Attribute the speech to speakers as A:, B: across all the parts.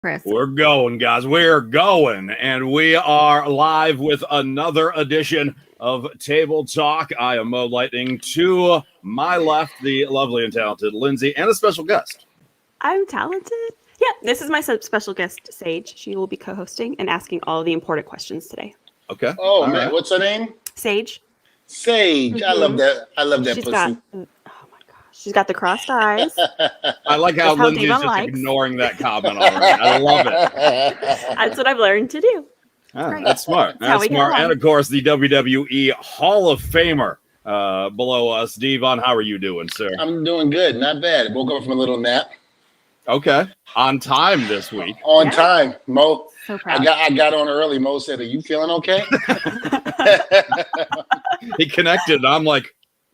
A: Chris.
B: We're going, guys. We're going. And we are live with another edition of Table Talk. I am Mo Lightning. To my left, the lovely and talented Lindsay, and a special guest.
A: I'm talented. Yeah, this is my special guest, Sage. She will be co-hosting and asking all the important questions today.
B: Okay.
C: Oh, man. Right. What's her name?
A: Sage.
C: Sage. Mm-hmm. I love that. I love that pussy.
A: She's got the crossed eyes.
B: I like how Lindsay's just ignoring that comment already. I love it.
A: That's what I've learned to do.
B: That's smart. That's smart. And, of course, the WWE Hall of Famer below us. Dvon, how are you doing, sir?
C: I'm doing good. Not bad. Woke up from a little nap.
B: Okay. On time this week.
C: On time. Mo,
A: so proud.
C: I got on early. Mo said, "Are you feeling okay?"
B: He connected. I'm like,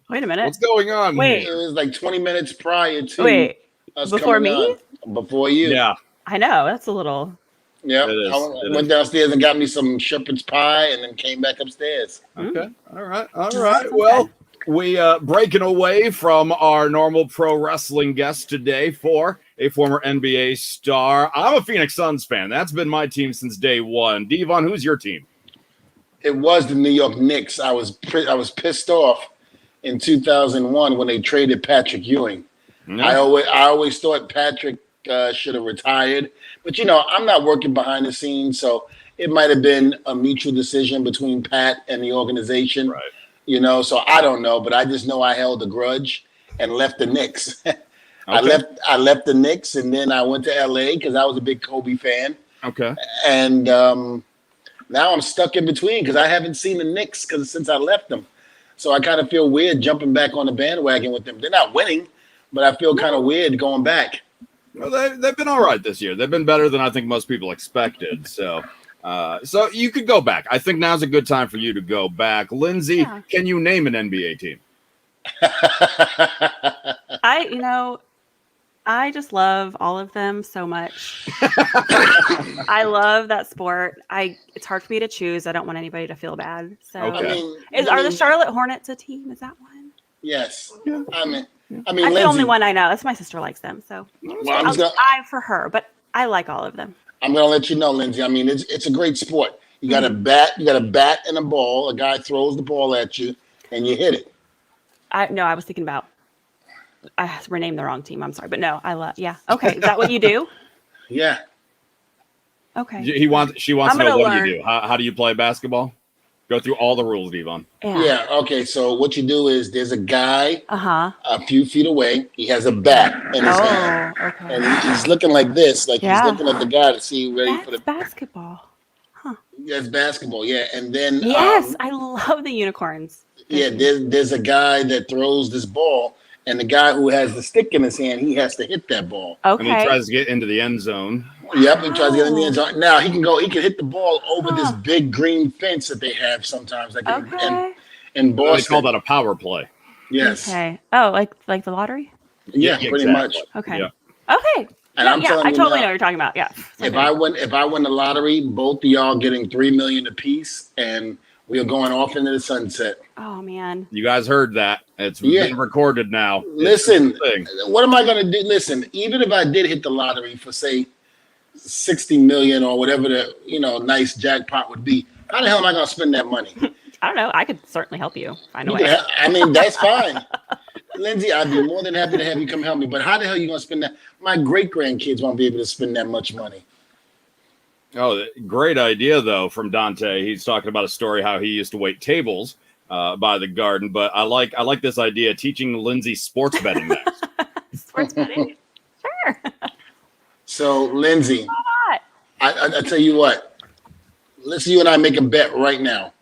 A: wait a minute.
B: What's going on?
A: Wait.
C: It was like 20 minutes prior to us
A: before me?
C: On. Before you.
B: Yeah.
A: I know. That's a little.
C: Yeah. I went downstairs and got me some shepherd's pie and then came back upstairs.
B: Okay. All right. Well, we breaking away from our normal pro wrestling guest today for a former NBA star. I'm a Phoenix Suns fan. That's been my team since day one. Dvon, who's your team?
C: It was the New York Knicks. I was pissed off in 2001 when they traded Patrick Ewing. Mm-hmm. I always thought Patrick should have retired. But, I'm not working behind the scenes, so it might have been a mutual decision between Pat and the organization.
B: Right.
C: So I don't know, but I just know I held a grudge and left the Knicks. Okay. I left the Knicks, and then I went to LA because I was a big Kobe fan.
B: Okay.
C: And now I'm stuck in between because I haven't seen the Knicks since I left them. So I kind of feel weird jumping back on the bandwagon with them. They're not winning, but I feel kind of weird going back.
B: Well, they've been all right this year. They've been better than I think most people expected. So you could go back. I think now's a good time for you to go back. Lindsay, Can you name an NBA team?
A: I just love all of them so much. I love that sport. It's hard for me to choose. I don't want anybody to feel bad. So, are the Charlotte Hornets a team? Is that one?
C: Yes.
B: Yeah.
C: I mean,
A: that's
C: Lindsay,
A: the only one I know. That's my sister likes them. So, I for her, but I like all of them.
C: I'm gonna let you know, Lindsay. I mean, it's a great sport. You got a bat. You got a bat and a ball. A guy throws the ball at you, and you hit it.
A: I was thinking about. I renamed the wrong team. I'm sorry, but no, I love. Yeah. Okay. Is that what you do?
C: Yeah.
A: Okay.
B: She wants to know what do you do. How do you play basketball? Go through all the rules, Dvon.
C: Yeah. Okay. So what you do is there's a guy a few feet away. He has a bat in his hand, and he's looking like this, like he's looking at the guy to see ready for the
A: basketball. Huh.
C: That's basketball. Yeah. And then
A: I love the unicorns.
C: Yeah. There's a guy that throws this ball. And the guy who has the stick in his hand, he has to hit that ball.
A: Okay.
B: And he tries to get into the end zone.
C: Yep, he tries to get in the end zone. Now he can hit the ball over this big green fence that they have sometimes, like in Boston.
B: They call that a power play.
C: Yes.
A: Okay. Oh, like the lottery?
C: Yeah, pretty much.
A: Okay.
B: Yeah.
A: Okay.
C: And I
A: totally know what you're talking about. Yeah.
C: If I win the lottery, both of y'all getting $3 million apiece, and we are going off into the sunset.
A: Oh man!
B: You guys heard that? It's being recorded now.
C: Listen, what am I going to do? Listen, even if I did hit the lottery for say $60 million or whatever the nice jackpot would be, how the hell am I going to spend that money?
A: I don't know. I could certainly help you find a way.
C: I mean, that's fine, Lindsay. I'd be more than happy to have you come help me. But how the hell are you going to spend that? My great grandkids won't be able to spend that much money.
B: Oh, great idea, though, from Dante. He's talking about a story how he used to wait tables by the garden. But I like this idea, teaching Lindsay sports betting next.
A: Sports betting? Sure.
C: So, Lindsay, I tell you what. Let's you and I make a bet right now.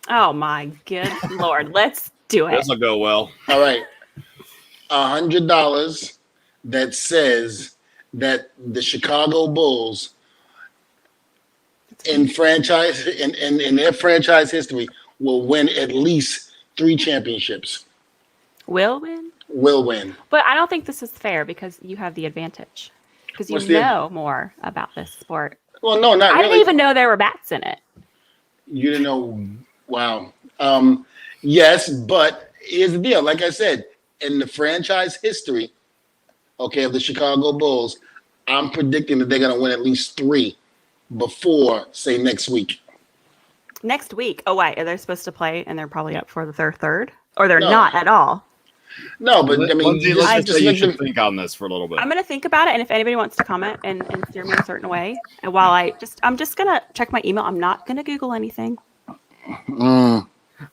A: Oh, my good Lord. Let's do it.
B: This will go well.
C: All right. $100 that says that the Chicago Bulls in their franchise history will win at least 3 championships.
A: Will win?
C: Will win.
A: But I don't think this is fair because you have the advantage. Because you know more about this sport.
C: Well, no, not really.
A: I didn't even know there were bats in it.
C: You didn't know? Wow. Yes, but here's the deal. Like I said, in the franchise history, of the Chicago Bulls, I'm predicting that they're going to win at least 3 before, say, next week.
A: Next week? Oh, wait. Are they supposed to play and they're probably up for the third? Or they're not at all?
C: No, but I mean,
B: Lindsay, let's just say you should think on this for a little bit.
A: I'm going to think about it, and if anybody wants to comment and steer me a certain way, and while I'm just going to check my email. I'm not going to Google anything.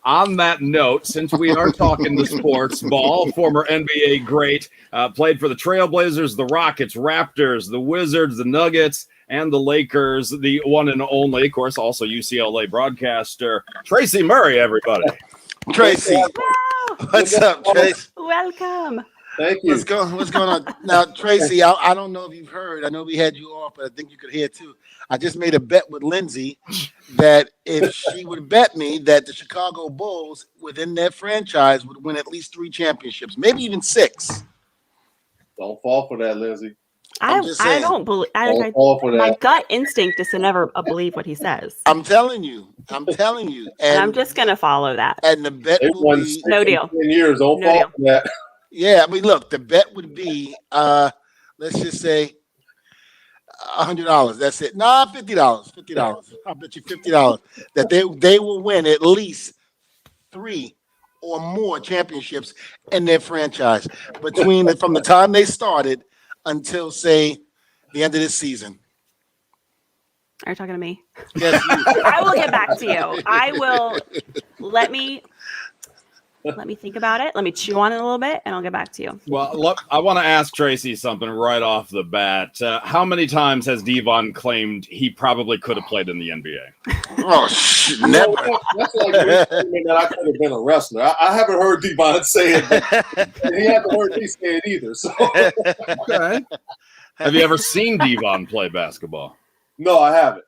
B: On that note, since we are talking the sports ball, former NBA great, played for the Trailblazers, the Rockets, Raptors, the Wizards, the Nuggets, and the Lakers, the one and only, of course, also UCLA broadcaster, Tracy Murray, everybody.
C: Tracy. What's up, Tracy?
A: Welcome.
D: Thank you.
C: What's going on? Now, Tracy, I don't know if you've heard. I know we had you off, but I think you could hear too. I just made a bet with Lindsay that if she would bet me that the Chicago Bulls within their franchise would win at least 3 championships, maybe even 6.
D: Don't fall for that, Lindsay.
A: I don't believe.
D: Don't fall for that.
A: My gut instinct is to never believe what he says.
C: I'm telling you.
A: And I'm just going to follow that.
C: And the bet will be
A: no deal.
D: 10 years. Don't fall for that.
C: Yeah, I mean, look, the bet would be, let's just say, $100. That's it. Nah, $50. $50. I'll bet you $50 that they will win at least 3 or more championships in their franchise from the time they started until, say, the end of this season.
A: Are you talking to me?
C: Yes.
A: I will get back to you. I will let me think about it. Let me chew on it a little bit, and I'll get back to you.
B: Well, look, I want to ask Tracy something right off the bat. How many times has Dvon claimed he probably could have played in the NBA?
C: Oh, shit, never.
D: That's like me that I could have been a wrestler. I haven't heard Dvon say it, but he hasn't heard me say it either. So.
B: Okay. Have you ever seen Dvon play basketball?
D: No, I haven't.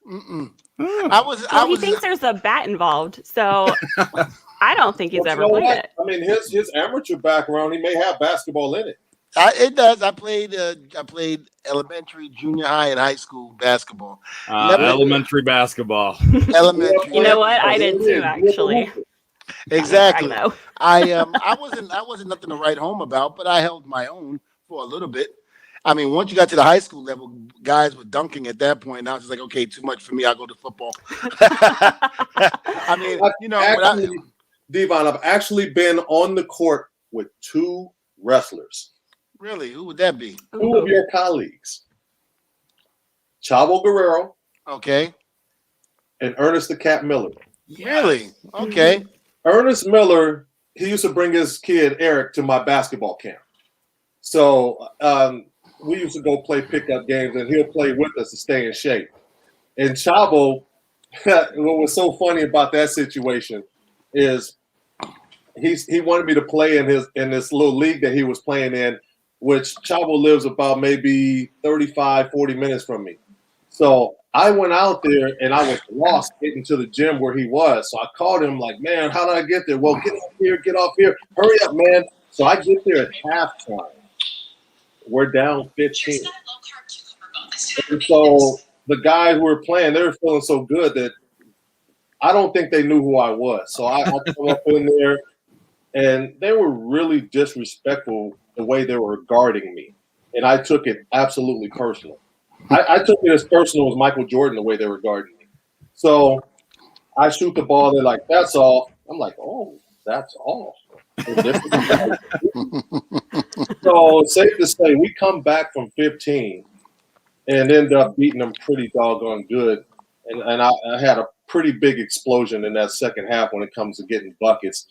A: He thinks there's a bat involved, so I don't think he's ever played it.
D: I mean, his amateur background, he may have basketball in it.
C: It does. I played elementary, junior high, and high school basketball.
B: Elementary basketball.
C: Elementary.
A: You know what? I did too, actually.
C: Exactly. I wasn't nothing to write home about, but I held my own for a little bit. I mean, once you got to the high school level, guys were dunking at that point. Now it's just like, okay, too much for me. I'll go to football. I mean,
D: Dvon, I've actually been on the court with 2 wrestlers.
C: Really? Who would that be?
D: 2 of your colleagues. Chavo Guerrero.
C: Okay.
D: And Ernest the Cat Miller.
C: Really? Okay.
D: Ernest Miller, he used to bring his kid, Eric, to my basketball camp. So we used to go play pickup games, and he'll play with us to stay in shape. And Chavo, what was so funny about that situation is he wanted me to play in this little league that he was playing in, which Chavo lives about maybe 35, 40 minutes from me. So I went out there, and I was lost getting to the gym where he was. So I called him like, man, how did I get there? Well, get off here. Hurry up, man. So I get there at halftime. We're down 15. And so the guys who were playing, they were feeling so good that I don't think they knew who I was. So I come up in there, and they were really disrespectful the way they were guarding me. And I took it absolutely personal. I took it as personal as Michael Jordan, the way they were guarding me. So I shoot the ball. They're like, that's all. I'm like, oh, that's all. So safe to say, we come back from 15 and end up beating them pretty doggone good. And I had a pretty big explosion in that second half when it comes to getting buckets.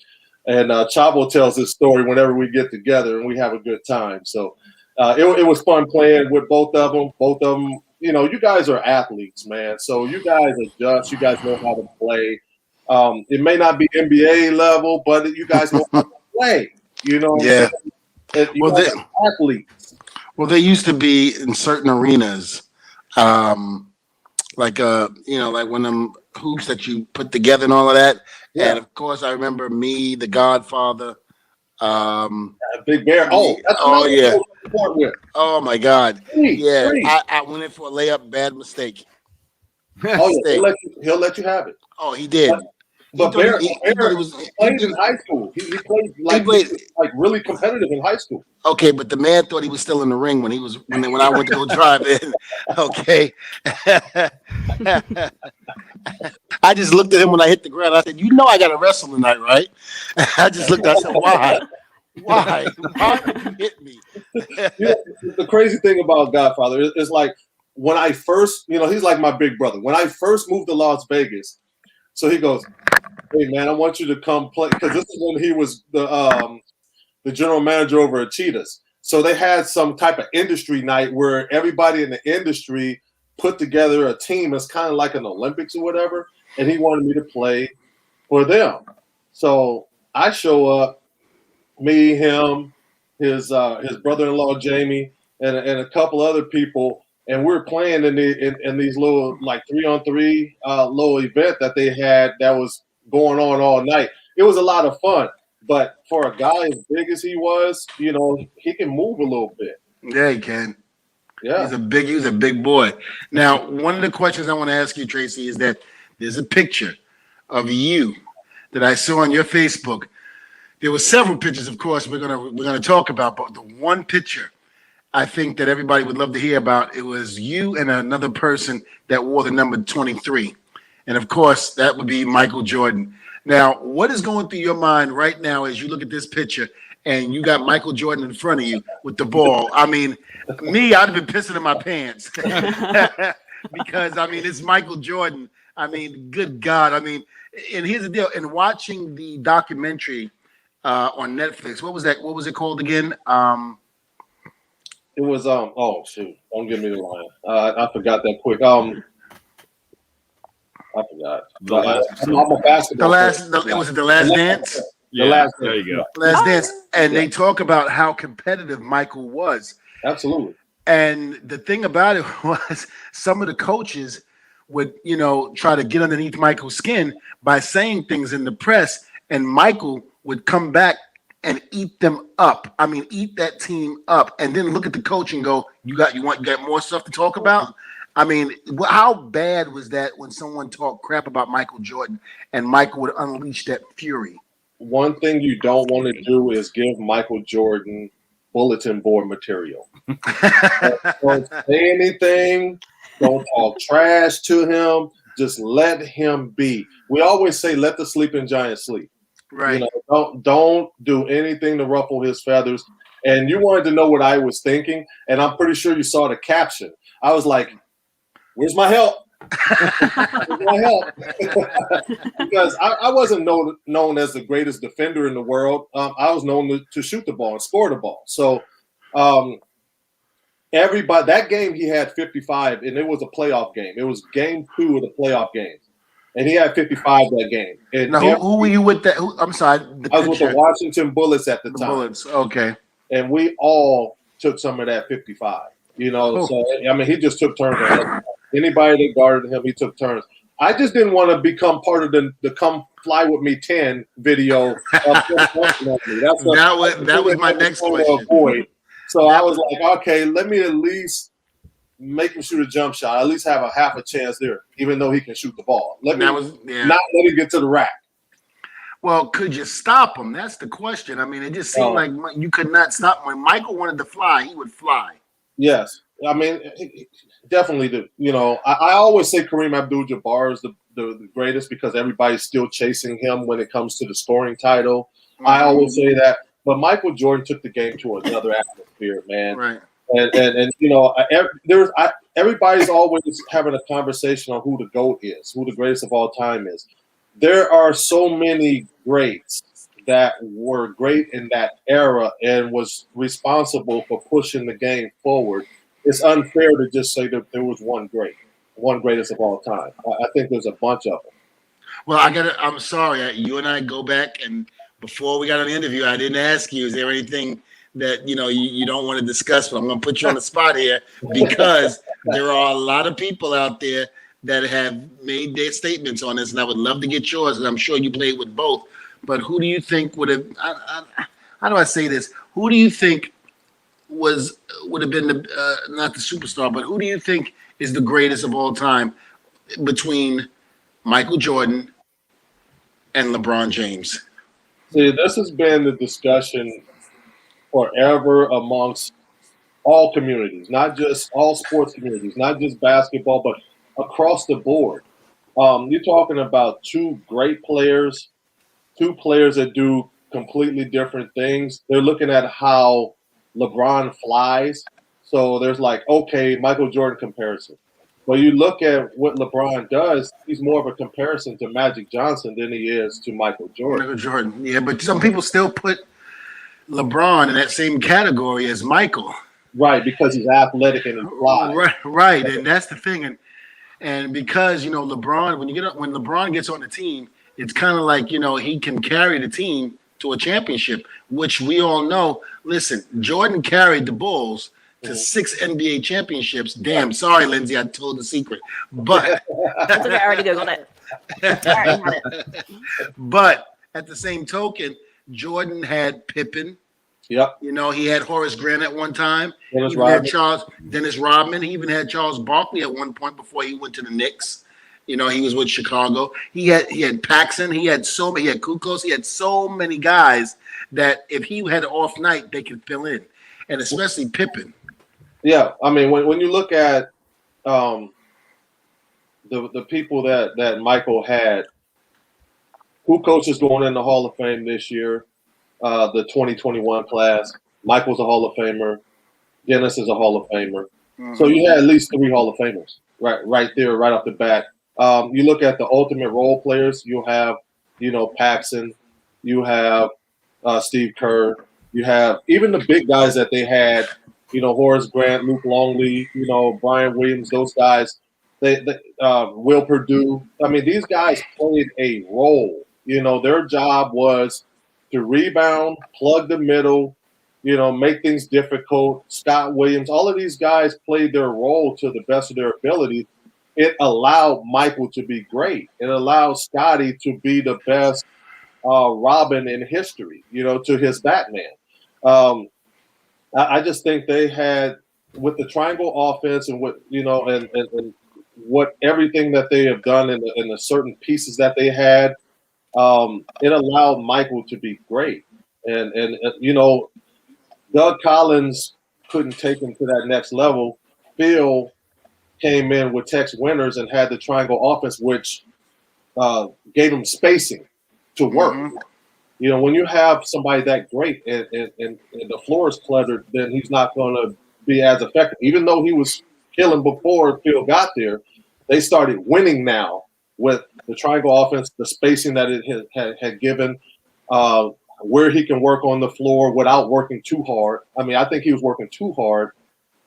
D: And Chavo tells this story whenever we get together, and we have a good time. So it was fun playing with both of them. Both of them, you guys are athletes, man. So you guys adjust. You guys know how to play. It may not be NBA level, but you guys know how to play.
C: Yeah.
D: Athletes.
C: Well, they used to be in certain arenas, like when them hoops that you put together and all of that. Yeah. And of course, I remember me, the Godfather.
D: Big Bear.
C: Oh yeah. Oh my God. Yeah.
D: Please.
C: I went in for a layup. Bad mistake.
D: Oh, yeah. He'll let you have it.
C: Oh, he did.
D: But Bear played in high school. He played like really competitive in high school.
C: Okay, but the man thought he was still in the ring when I went to go drive in. Okay. I just looked at him when I hit the ground. I said, "You know I got to wrestle tonight, right?" I just looked. I said, "Why? Why would you hit me?"
D: The crazy thing about Godfather is like when I first, he's like my big brother. When I first moved to Las Vegas, so he goes, "Hey man, I want you to come play," because this is when he was the general manager over at Cheetahs. So they had some type of industry night where everybody in the industry put together a team. It's kind of like an Olympics or whatever, and he wanted me to play for them. So I show up, me, him, his brother-in-law Jamie, and a couple other people, and we're playing in these little like 3-on-3 little event that they had that was going on all night. It was a lot of fun. But for a guy as big as he was, he can move a little bit.
C: Yeah, he can.
D: Yeah.
C: He's a big boy. Now, one of the questions I want to ask you, Tracy, is that there's a picture of you that I saw on your Facebook. There were several pictures, of course, we're gonna talk about, but the one picture I think that everybody would love to hear about, it was you and another person that wore the number 23. And of course, that would be Michael Jordan. Now, what is going through your mind right now as you look at this picture and you got Michael Jordan in front of you with the ball? I mean, me, I'd have been pissing in my pants because, it's Michael Jordan. Good God. And here's the deal. In watching the documentary on Netflix, what was that? What was it called again?
D: It was, oh, shoot. Don't give me the line. I forgot that quick. I forgot. I'm a basketball player.
C: Was it The Last Dance?
B: Yeah, there you go.
C: Last Dance. And they talk about how competitive Michael was.
D: Absolutely.
C: And the thing about it was some of the coaches would, try to get underneath Michael's skin by saying things in the press, and Michael would come back and eat them up. Eat that team up, and then look at the coach and go, you got more stuff to talk about? How bad was that when someone talked crap about Michael Jordan and Michael would unleash that fury?
D: One thing you don't want to do is give Michael Jordan bulletin board material. Don't say anything. Don't talk trash to him. Just let him be. We always say, let the sleeping giant sleep.
C: Right.
D: Don't do anything to ruffle his feathers. And you wanted to know what I was thinking, and I'm pretty sure you saw the caption. I was like, where's my help? Where's my help? Because I wasn't known as the greatest defender in the world. I was known to shoot the ball and score the ball. So everybody, that game he had 55, and it was a playoff game. It was game 2 of the playoff games. And he had 55 that game. And
C: now, who were you with? I'm sorry.
D: I was with the Washington Bullets at the time.
C: Bullets, okay.
D: And we all took some of that 55. So he just took turns. Anybody that guarded him, he took turns. I just didn't want to become part of the "Come Fly with Me" 10 video.
C: That was my next question.
D: So I was like, okay, let me at least make him shoot a jump shot. At least have a half a chance there, even though he can shoot the ball. Not let him get to the rack.
C: Well, could you stop him? That's the question. It just seemed like you could not stop him. When Michael wanted to fly, he would fly.
D: Yes. Definitely do. I always say Kareem Abdul-Jabbar is the greatest because everybody's still chasing him when it comes to the scoring title. Mm-hmm. I always say that. But Michael Jordan took the game to another atmosphere, man.
C: Right.
D: And everybody's always having a conversation on who the GOAT is, who the greatest of all time is. There are so many greats that were great in that era and was responsible for pushing the game forward. It's unfair to just say that there was one greatest of all time. I think there's a bunch of them.
C: Well, I'm sorry. You and I go back, and before we got on the interview, I didn't ask you, is there anything that you don't want to discuss? But I'm going to put you on the spot here because there are a lot of people out there that have made their statements on this, and I would love to get yours, and I'm sure you played with both. But who do you think would have? How do I say this? Who do you think would have been not the superstar, but who do you think is the greatest of all time between Michael Jordan, and LeBron James?
D: See, this has been the discussion forever amongst all communities, not just all sports communities, not just basketball, but across the board. You're talking about two great players, two players that do completely different things. They're looking at how LeBron flies. So there's like, okay, Michael Jordan comparison. But you look at what LeBron does, he's more of a comparison to Magic Johnson than he is to Michael Jordan.
C: Michael Jordan, yeah, but some people still put LeBron in that same category as Michael.
D: Right, because he's athletic and he flies.
C: Right, and that's the thing. And because LeBron, when LeBron gets on the team, it's kind of like he can carry the team to a championship, which we all know. Listen, Jordan carried the Bulls to 6 NBA championships. Damn, sorry, Lindsay, I told the secret. But
A: that's okay, I already Googled it. I already had it.
C: But at the same token, Jordan had Pippen.
D: Yep.
C: He had Horace Grant at one time.
D: Dennis
C: Rodman. He even had Charles Barkley at one point before he went to the Knicks. He was with Chicago. He had Paxson. He had Kukoc. He had so many guys that if he had an off night, they could fill in, and especially Pippen.
D: Yeah, I mean, when you look at the people that Michael had, Kukoc is going in the Hall of Fame this year. The 2021 class. Michael's a Hall of Famer. Dennis is a Hall of Famer. Mm-hmm. So you had at least 3 Hall of Famers right there, right off the bat. You look at the ultimate role players. You have, Paxson. You have Steve Kerr. You have even the big guys that they had. Horace Grant, Luke Longley. Brian Williams. Those guys. They Will Perdue. I mean, these guys played a role. Their job was to rebound, plug the middle, make things difficult. Scott Williams, all of these guys played their role to the best of their ability. It allowed Michael to be great. It allowed Scotty to be the best Robin in history, to his Batman. I just think they had, with the triangle offense and what, and what everything that they have done in the certain pieces that they had, it allowed Michael to be great. And Doug Collins couldn't take him to that next level. Phil came in with Tex Winters and had the triangle offense, which gave him spacing to work. Mm-hmm. When you have somebody that great and the floor is cluttered, then he's not going to be as effective. Even though he was killing before Phil got there, they started winning now with the triangle offense, the spacing that it had given, where he can work on the floor without working too hard. I mean, I think he was working too hard,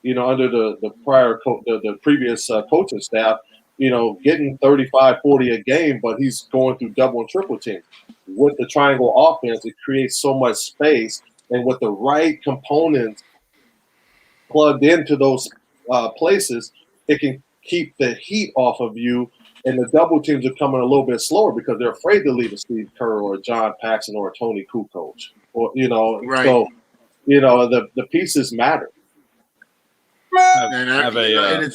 D: under the previous coaching staff, getting 35, 40 a game, but he's going through double and triple teams. With the triangle offense, it creates so much space, and with the right components plugged into those places, it can keep the heat off of you. And the double teams are coming a little bit slower because they're afraid to leave a Steve Kerr or a John Paxson or a Tony Kukoc. Or right. So the pieces matter.
B: I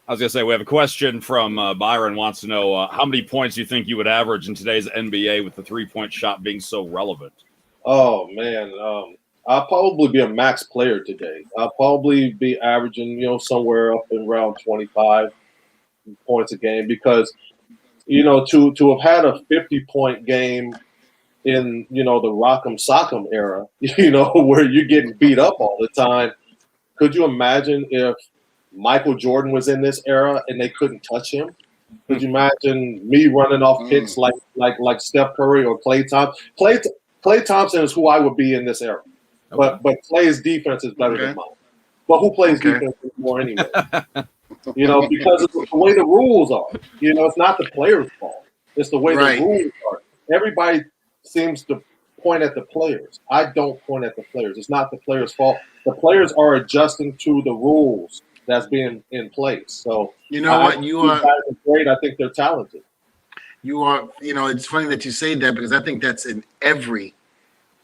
B: was gonna say we have a question from Byron wants to know how many points you think you would average in today's NBA with the 3-point shot being so relevant.
D: Oh man, I'll probably be a max player today. I'll probably be averaging somewhere up and around 25 points a game because to have had a 50-point game in the Rock'em Sock'em era, where you're getting beat up all the time. Could you imagine if Michael Jordan was in this era and they couldn't touch him? Could you imagine me running off picks like Steph Curry or Klay Thompson? Klay Thompson is who I would be in this era, but Klay's defense is better than mine. But who plays defense more anyway? Because of the way the rules are. It's not the players' fault. It's the way the rules are. Everybody seems to point at the players. I don't point at the players. It's not the players' fault. The players are adjusting to the rules that's being in place. So
C: what you are
D: great. I think they're talented.
C: You are. It's funny that you say that because I think that's in every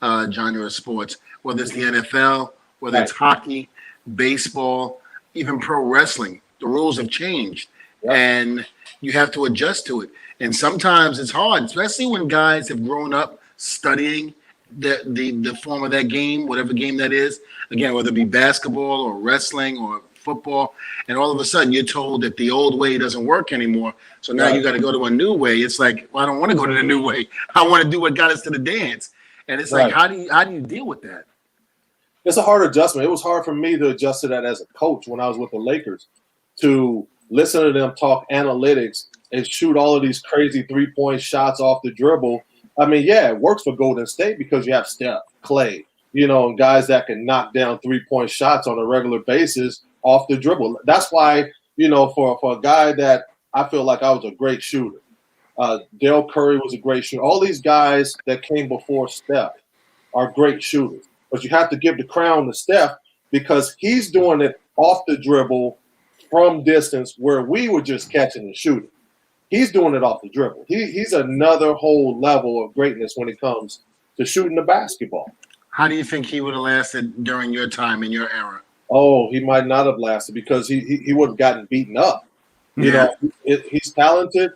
C: genre of sports, whether it's the NFL, whether it's hockey, baseball, even pro wrestling. The rules have changed, and you have to adjust to it. And sometimes it's hard, especially when guys have grown up studying the form of that game, whatever game that is. Again, whether it be basketball or wrestling or football, and all of a sudden you're told that the old way doesn't work anymore. So now you got to go to a new way. It's like, well, I don't want to go to the new way. I want to do what got us to the dance. And it's like, how do you deal with that?
D: It's a hard adjustment. It was hard for me to adjust to that as a coach when I was with the Lakers, to listen to them talk analytics and shoot all of these crazy 3-point shots off the dribble. I mean, yeah, it works for Golden State because you have Steph, Clay, and guys that can knock down 3-point shots on a regular basis off the dribble. That's why, for a guy that I feel like I was a great shooter. Dale Curry was a great shooter. All these guys that came before Steph are great shooters. But you have to give the crown to Steph because he's doing it off the dribble from distance where we were just catching and shooting. He's doing it off the dribble. He's another whole level of greatness when it comes to shooting the basketball.
C: How do you think he would have lasted during your time in your era?
D: Oh, he might not have lasted because he would have gotten beaten up. He's talented.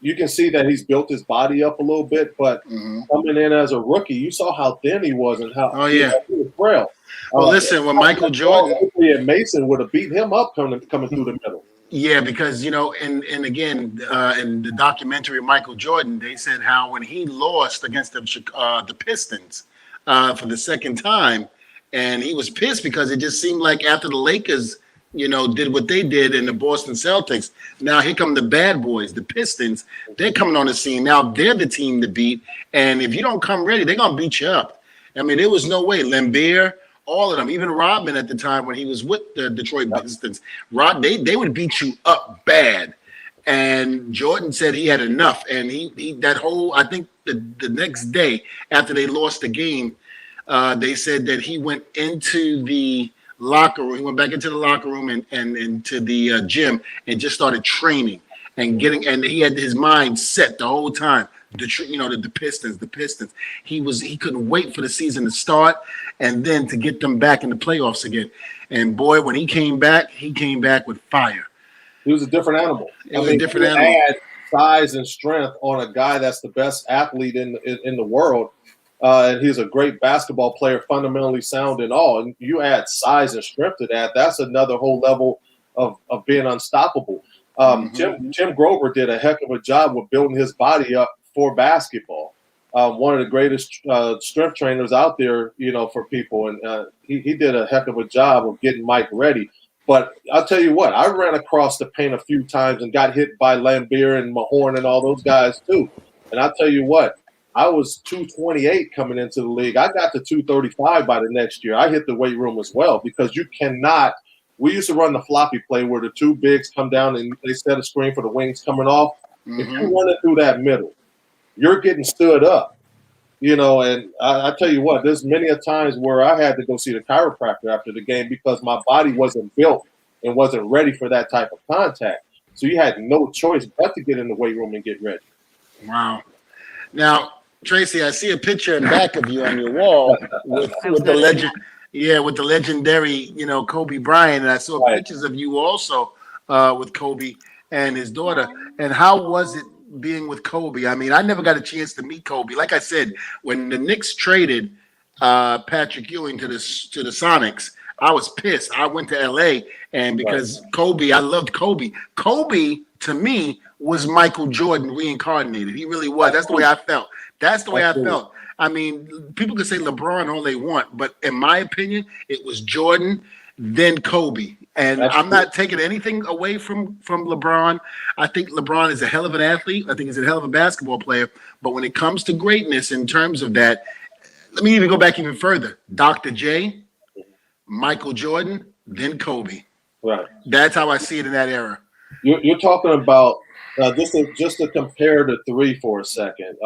D: You can see that he's built his body up a little bit, but coming in as a rookie, you saw how thin he was and how he was frail.
C: Well, listen, when Michael Jordan
D: and Mason would have beat him up coming through the middle.
C: Yeah, because and again, in the documentary of Michael Jordan, they said how when he lost against the Pistons for the second time, and he was pissed because it just seemed like after the Lakers did what they did in the Boston Celtics. Now here come the bad boys, the Pistons. They're coming on the scene. Now they're the team to beat. And if you don't come ready, they're going to beat you up. I mean, there was no way. Lambeer, all of them, even Rodman at the time when he was with the Detroit Pistons, they would beat you up bad. And Jordan said he had enough. And I think the next day after they lost the game, they said that he went into the locker room. He went back into the locker room and into the gym and just started training and he had his mind set the whole time. The Pistons. He couldn't wait for the season to start and then to get them back in the playoffs again. And boy, when he came back with fire.
D: He was a different animal.
C: A different animal.
D: Add size and strength on a guy that's the best athlete in the world. And he's a great basketball player, fundamentally sound and all. And you add size and strength to that, that's another whole level of being unstoppable. Jim Grover did a heck of a job with building his body up for basketball. One of the greatest strength trainers out there, for people. And he did a heck of a job of getting Mike ready. But I'll tell you what, I ran across the paint a few times and got hit by Lambeer and Mahorn and all those guys too. And I'll tell you what, I was 228 coming into the league. I got to 235 by the next year. I hit the weight room as well because you cannot. We used to run the floppy play where the two bigs come down and they set a screen for the wings coming off. If you run it through that middle, you're getting stood up. And I tell you what, there's many a times where I had to go see the chiropractor after the game because my body wasn't built and wasn't ready for that type of contact. So you had no choice but to get in the weight room and get ready.
C: Wow. Now, Tracy, I see a picture in back of you on your wall with the legend. Yeah, with the legendary, Kobe Bryant. And I saw pictures of you also with Kobe and his daughter. And how was it being with Kobe? I mean, I never got a chance to meet Kobe. Like I said, when the Knicks traded Patrick Ewing to the Sonics, I was pissed. I went to LA, and because Kobe, I loved Kobe. Kobe, to me, was Michael Jordan reincarnated. He really was. That's the way I felt. I mean, people can say LeBron all they want, but in my opinion, it was Jordan, then Kobe. And I'm not taking anything away from LeBron. I think LeBron is a hell of an athlete. I think he's a hell of a basketball player. But when it comes to greatness in terms of that, let me even go back even further. Dr. J, Michael Jordan, then Kobe.
D: Right.
C: That's how I see it in that era.
D: You're talking about just to compare the three for a second.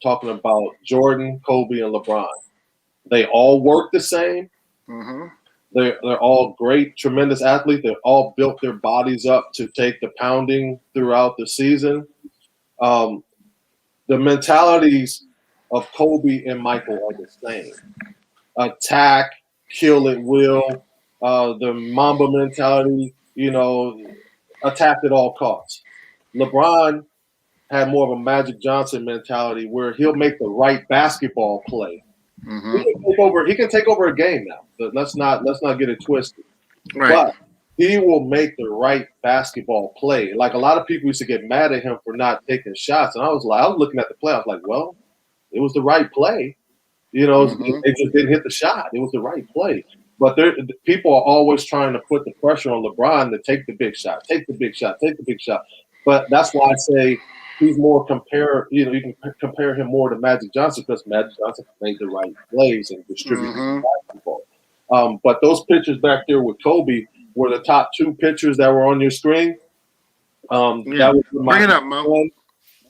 D: Talking about Jordan, Kobe, and LeBron. They all work the same.
C: Mm-hmm.
D: They're all great, tremendous athletes. They've all built their bodies up to take the pounding throughout the season. The mentalities of Kobe and Michael are the same. Attack, kill at will, the Mamba mentality, attack at all costs. LeBron had more of a Magic Johnson mentality where he'll make the right basketball play.
C: Mm-hmm.
D: He can take over a game now. But let's not get it twisted.
C: Right.
D: But he will make the right basketball play. Like a lot of people used to get mad at him for not taking shots, and I was looking at the play. I was like, well, it was the right play. They just didn't hit the shot. It was the right play. But people are always trying to put the pressure on LeBron to take the big shot, take the big shot, take the big shot. But that's why I say he's more you can compare him more to Magic Johnson because Magic Johnson made the right plays and distributed basketball. But those pictures back there with Kobe were the top 2 pictures that were on your screen. That was
C: Bring it up, Mo.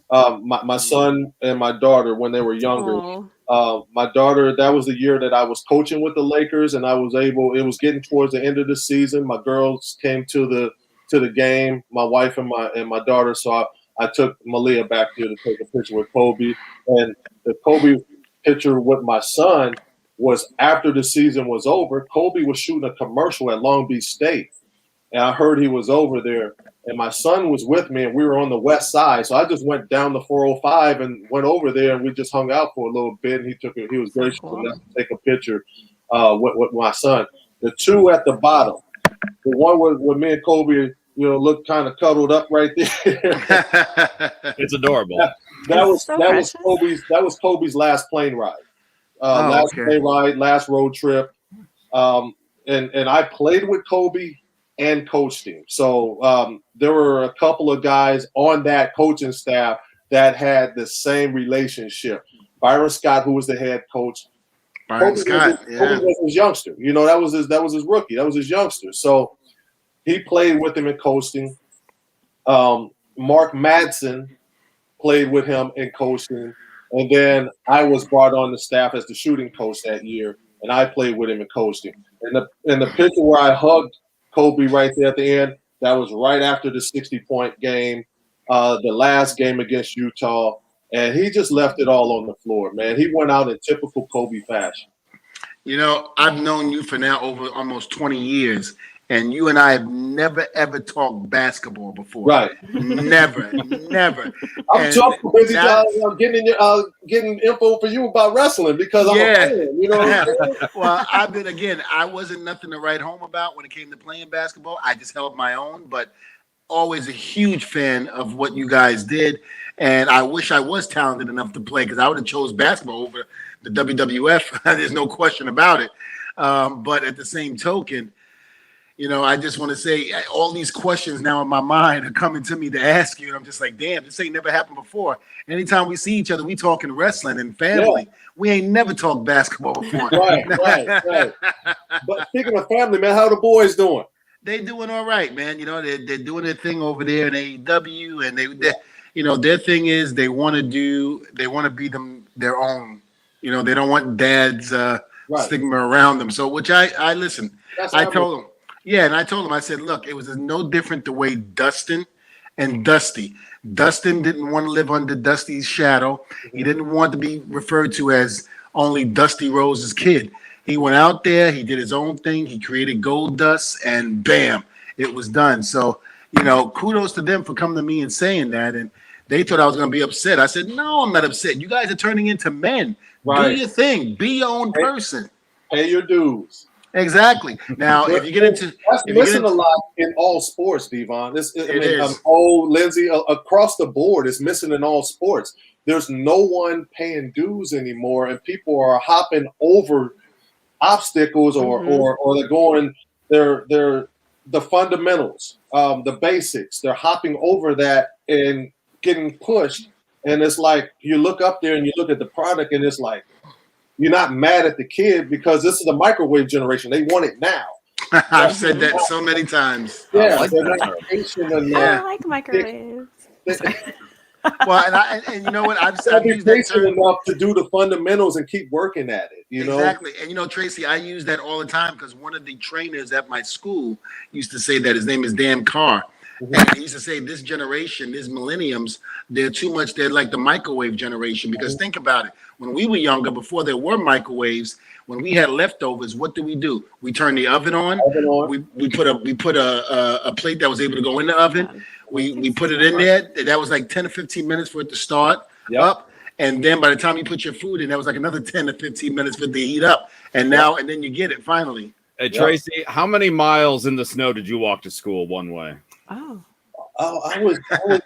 D: My son and my daughter when they were younger. My daughter, that was the year that I was coaching with the Lakers, and it was getting towards the end of the season. My girls came to the game, my wife and my daughter. So I took Malia back here to take a picture with Kobe. And the Kobe picture with my son was after the season was over. Kobe was shooting a commercial at Long Beach State. And I heard he was over there. And my son was with me, and we were on the west side. So I just went down the 405 and went over there, and we just hung out for a little bit. And he was gracious enough to take a picture with my son. The 2 at the bottom, the one with me and Kobe, look kind of cuddled up right there.
B: It's adorable.
D: That was Kobe's last plane ride. Plane ride, last road trip. And I played with Kobe and coached him. So there were a couple of guys on that coaching staff that had the same relationship. Byron Scott, who was the head coach.
C: Byron Scott,
D: Kobe was his youngster. That was his rookie. That was his youngster. So he played with him and coached him. Mark Madsen played with him and coached him. And then I was brought on the staff as the shooting coach that year, and I played with him and coached him. And the picture where I hugged Kobe right there at the end, that was right after the 60-point game, the last game against Utah, and he just left it all on the floor, man. He went out in typical Kobe fashion.
C: I've known you for now over almost 20 years, and you and I have never, ever talked basketball before.
D: Right.
C: Never.
D: I'm so busy getting info for you about wrestling because I'm a fan. You know what I'm saying?
C: Well, I wasn't nothing to write home about when it came to playing basketball. I just held my own, but always a huge fan of what you guys did. And I wish I was talented enough to play because I would have chose basketball over the WWF. There's no question about it. But at the same token, I just want to say all these questions now in my mind are coming to me to ask you. And I'm just like, damn, this ain't never happened before. Anytime we see each other, we talking wrestling and family. Yeah. We ain't never talked basketball before.
D: Right. But speaking of family, man, how the boys doing?
C: They doing all right, man. They're doing their thing over there in AEW, and they their thing is they want to be their own. They don't want dad's stigma around them. So, which I listen. I told them. Yeah, and I told him, I said, look, it was no different the way Dustin and Dusty. Dustin didn't want to live under Dusty's shadow. He didn't want to be referred to as only Dusty Rose's kid. He went out there, he did his own thing, he created Gold Dust, and bam, it was done. So, kudos to them for coming to me and saying that. And they thought I was going to be upset. I said, no, I'm not upset. You guys are turning into men. Right. Do your thing. Be your own person.
D: Pay your dues.
C: Exactly. Now, if you get into
D: that's missing a lot in all sports, Dvon. Lindsay, across the board, it's missing in all sports. There's no one paying dues anymore, and people are hopping over obstacles or they're going. They're the fundamentals, the basics. They're hopping over that and getting pushed. And it's like you look up there and you look at the product, and it's like. You're not mad at the kid because this is a microwave generation. They want it now.
C: I've said that so many times.
D: Yeah,
A: I like microwaves.
C: Well, and you know what? I've used that term
D: enough to do the fundamentals and keep working at it.
C: Exactly. And Tracy, I use that all the time because one of the trainers at my school used to say that his name is Dan Carr. And he used to say, this generation, this millenniums, they're too much. They're like the microwave generation. Because think about it. When we were younger, before there were microwaves, when we had leftovers, what did? We turned the oven on. We put a plate that was able to go in the oven. We put it in there. That was like 10 to 15 minutes for it to start up. And then by the time you put your food in, that was like another 10 to 15 minutes for it to heat up. And then you get it finally.
B: Hey, Tracy, how many miles in the snow did you walk to school one way?
D: I was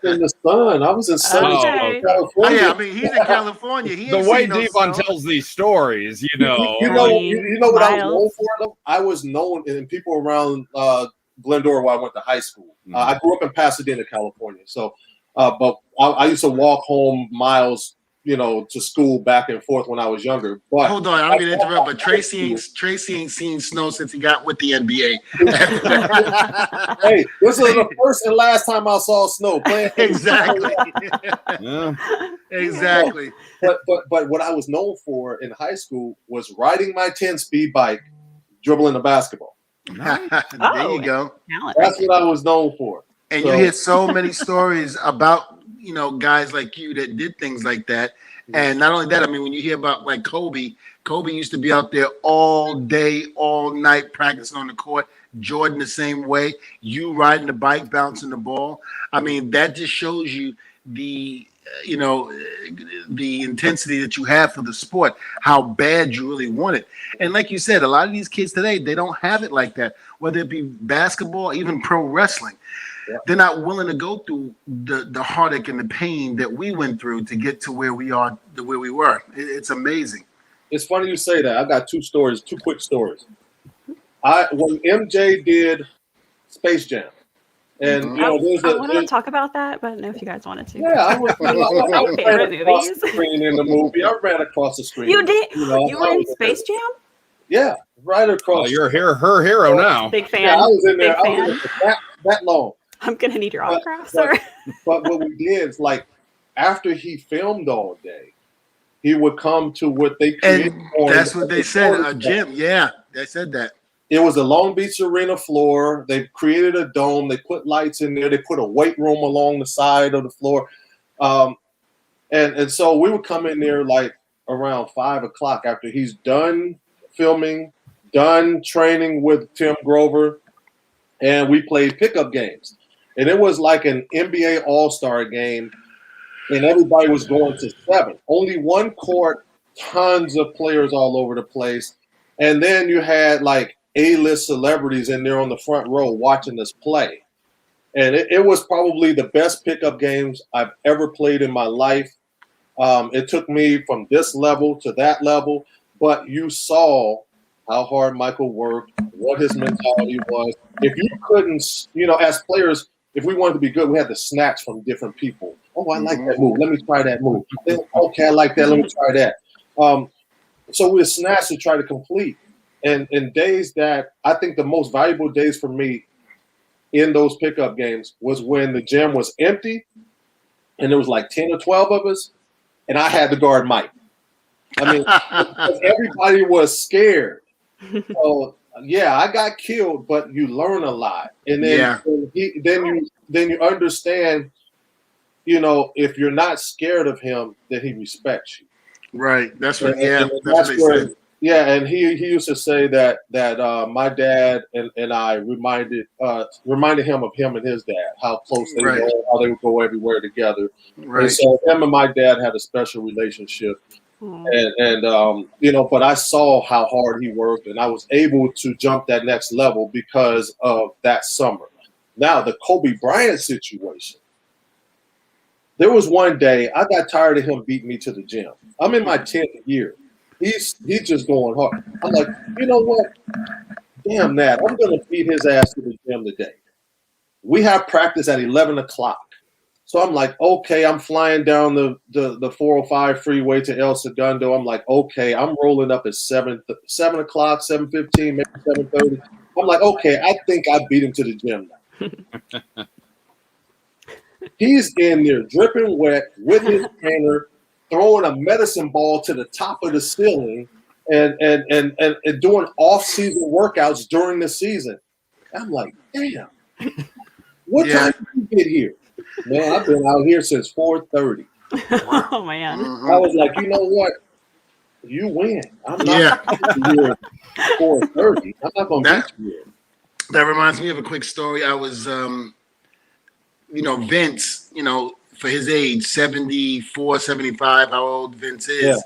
D: in the sun. I was in sunny California.
C: Yeah, I mean, he's in California.
B: The way Dvon tells these stories,
D: you know what I was known for? I was known, and people around Glendora, where I went to high school. I grew up in Pasadena, California. So, but I used to walk home miles, to school back and forth when I was younger. But
C: hold on, I don't mean to interrupt, but Tracy ain't seen snow since he got with the NBA.
D: Hey, this is the first and last time I saw snow.
C: Exactly. Exactly.
D: But what I was known for in high school was riding my 10-speed bike, dribbling the basketball.
C: There you go.
D: That's what I was known for.
C: And you hear so many stories about guys like you that did things like that. And not only that, I mean, when you hear about like Kobe used to be out there all day, all night practicing on the court. Jordan the same way. You riding the bike, bouncing the ball. I mean, that just shows you the intensity that you have for the sport, how bad you really want it. And like you said, a lot of these kids today, they don't have it like that, whether it be basketball, even pro wrestling. They're not willing to go through the heartache and the pain that we went through to get to where we are, to where we were. It's amazing.
D: It's funny you say that. I got two quick stories. When MJ did Space Jam, and
A: I wanted to talk about that, but I don't know if you guys wanted to.
D: Yeah, I ran across the screen in the movie. I ran across the screen.
A: You did? You were in Space Jam?
D: Yeah, right across.
B: You're her hero now.
A: Big fan.
D: Yeah, I was in there. I was in there that long.
A: I'm gonna need your autograph, sir.
D: But what we did is, like, after he filmed all day, he would come to what they created.
C: And that's what they said, a gym. Yeah, they said that.
D: It was a Long Beach Arena floor. They created a dome. They put lights in there. They put a weight room along the side of the floor. And so we would come in there like around 5 o'clock after he's done filming, done training with Tim Grover, and we played pickup games. And it was like an NBA All-Star game, and everybody was going to 7. Only one court, tons of players all over the place. And then you had like A-list celebrities in there on the front row watching us play. And it was probably the best pickup games I've ever played in my life. It took me from this level to that level, but you saw how hard Michael worked, what his mentality was. If you couldn't, as players, if we wanted to be good, we had to snatch from different people. Oh, I like that move. Let me try that move. Okay, I like that. Let me try that. So we would snatch to try to complete. And in days that I think the most valuable days for me in those pickup games was when the gym was empty and there was like 10 or 12 of us, and I had to guard Mike. I mean, everybody was scared. So, yeah, I got killed, but you learn a lot. And then, then you understand, if you're not scared of him, then he respects you.
C: Right. That's what. That's what they said.
D: Yeah, and he used to say that my dad and I reminded him of him and his dad, how close they were, how they would go everywhere together. Right. And so him and my dad had a special relationship. And but I saw how hard he worked, and I was able to jump that next level because of that summer. Now, the Kobe Bryant situation. There was one day I got tired of him beating me to the gym. I'm in my 10th year. He's just going hard. I'm like, you know what? Damn that. I'm going to feed his ass to the gym today. We have practice at 11 o'clock. So I'm like, okay, I'm flying down the 405 freeway to El Segundo. I'm like, okay, I'm rolling up at 7 o'clock, 7:15, maybe 7:30. I'm like, okay, I think I beat him to the gym now. He's in there dripping wet with his trainer, throwing a medicine ball to the top of the ceiling and doing off-season workouts during the season. I'm like, damn. What time did you get here? Man, I've been out here since 4:30.
A: Oh man.
D: I was like, you know what? You win. I'm not here at 4:30. I'm not gonna beat you here.
C: That reminds me of a quick story. I was Vince, for his age, 74, 75, how old Vince is.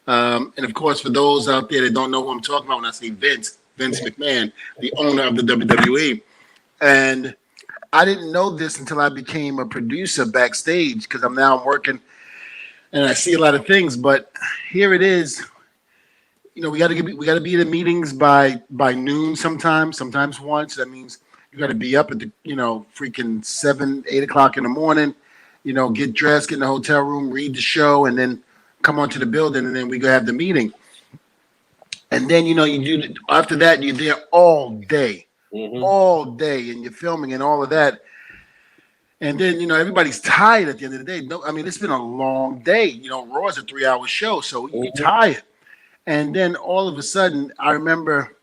C: Yeah. And of course, for those out there that don't know who I'm talking about when I say Vince McMahon, the owner of the WWE. And I didn't know this until I became a producer backstage because I'm working and I see a lot of things. But here it is. We got to be in the meetings by noon sometimes 1. So that means you got to be up at the freaking 7, 8 o'clock in the morning. Get dressed, get in the hotel room, read the show, and then come onto the building, and then we go have the meeting. And then you do after that you're there all day. All day, and you're filming and all of that. And then, everybody's tired at the end of the day. No, I mean, it's been a long day. Raw's a 3-hour show, so you're tired. And then all of a sudden, I remember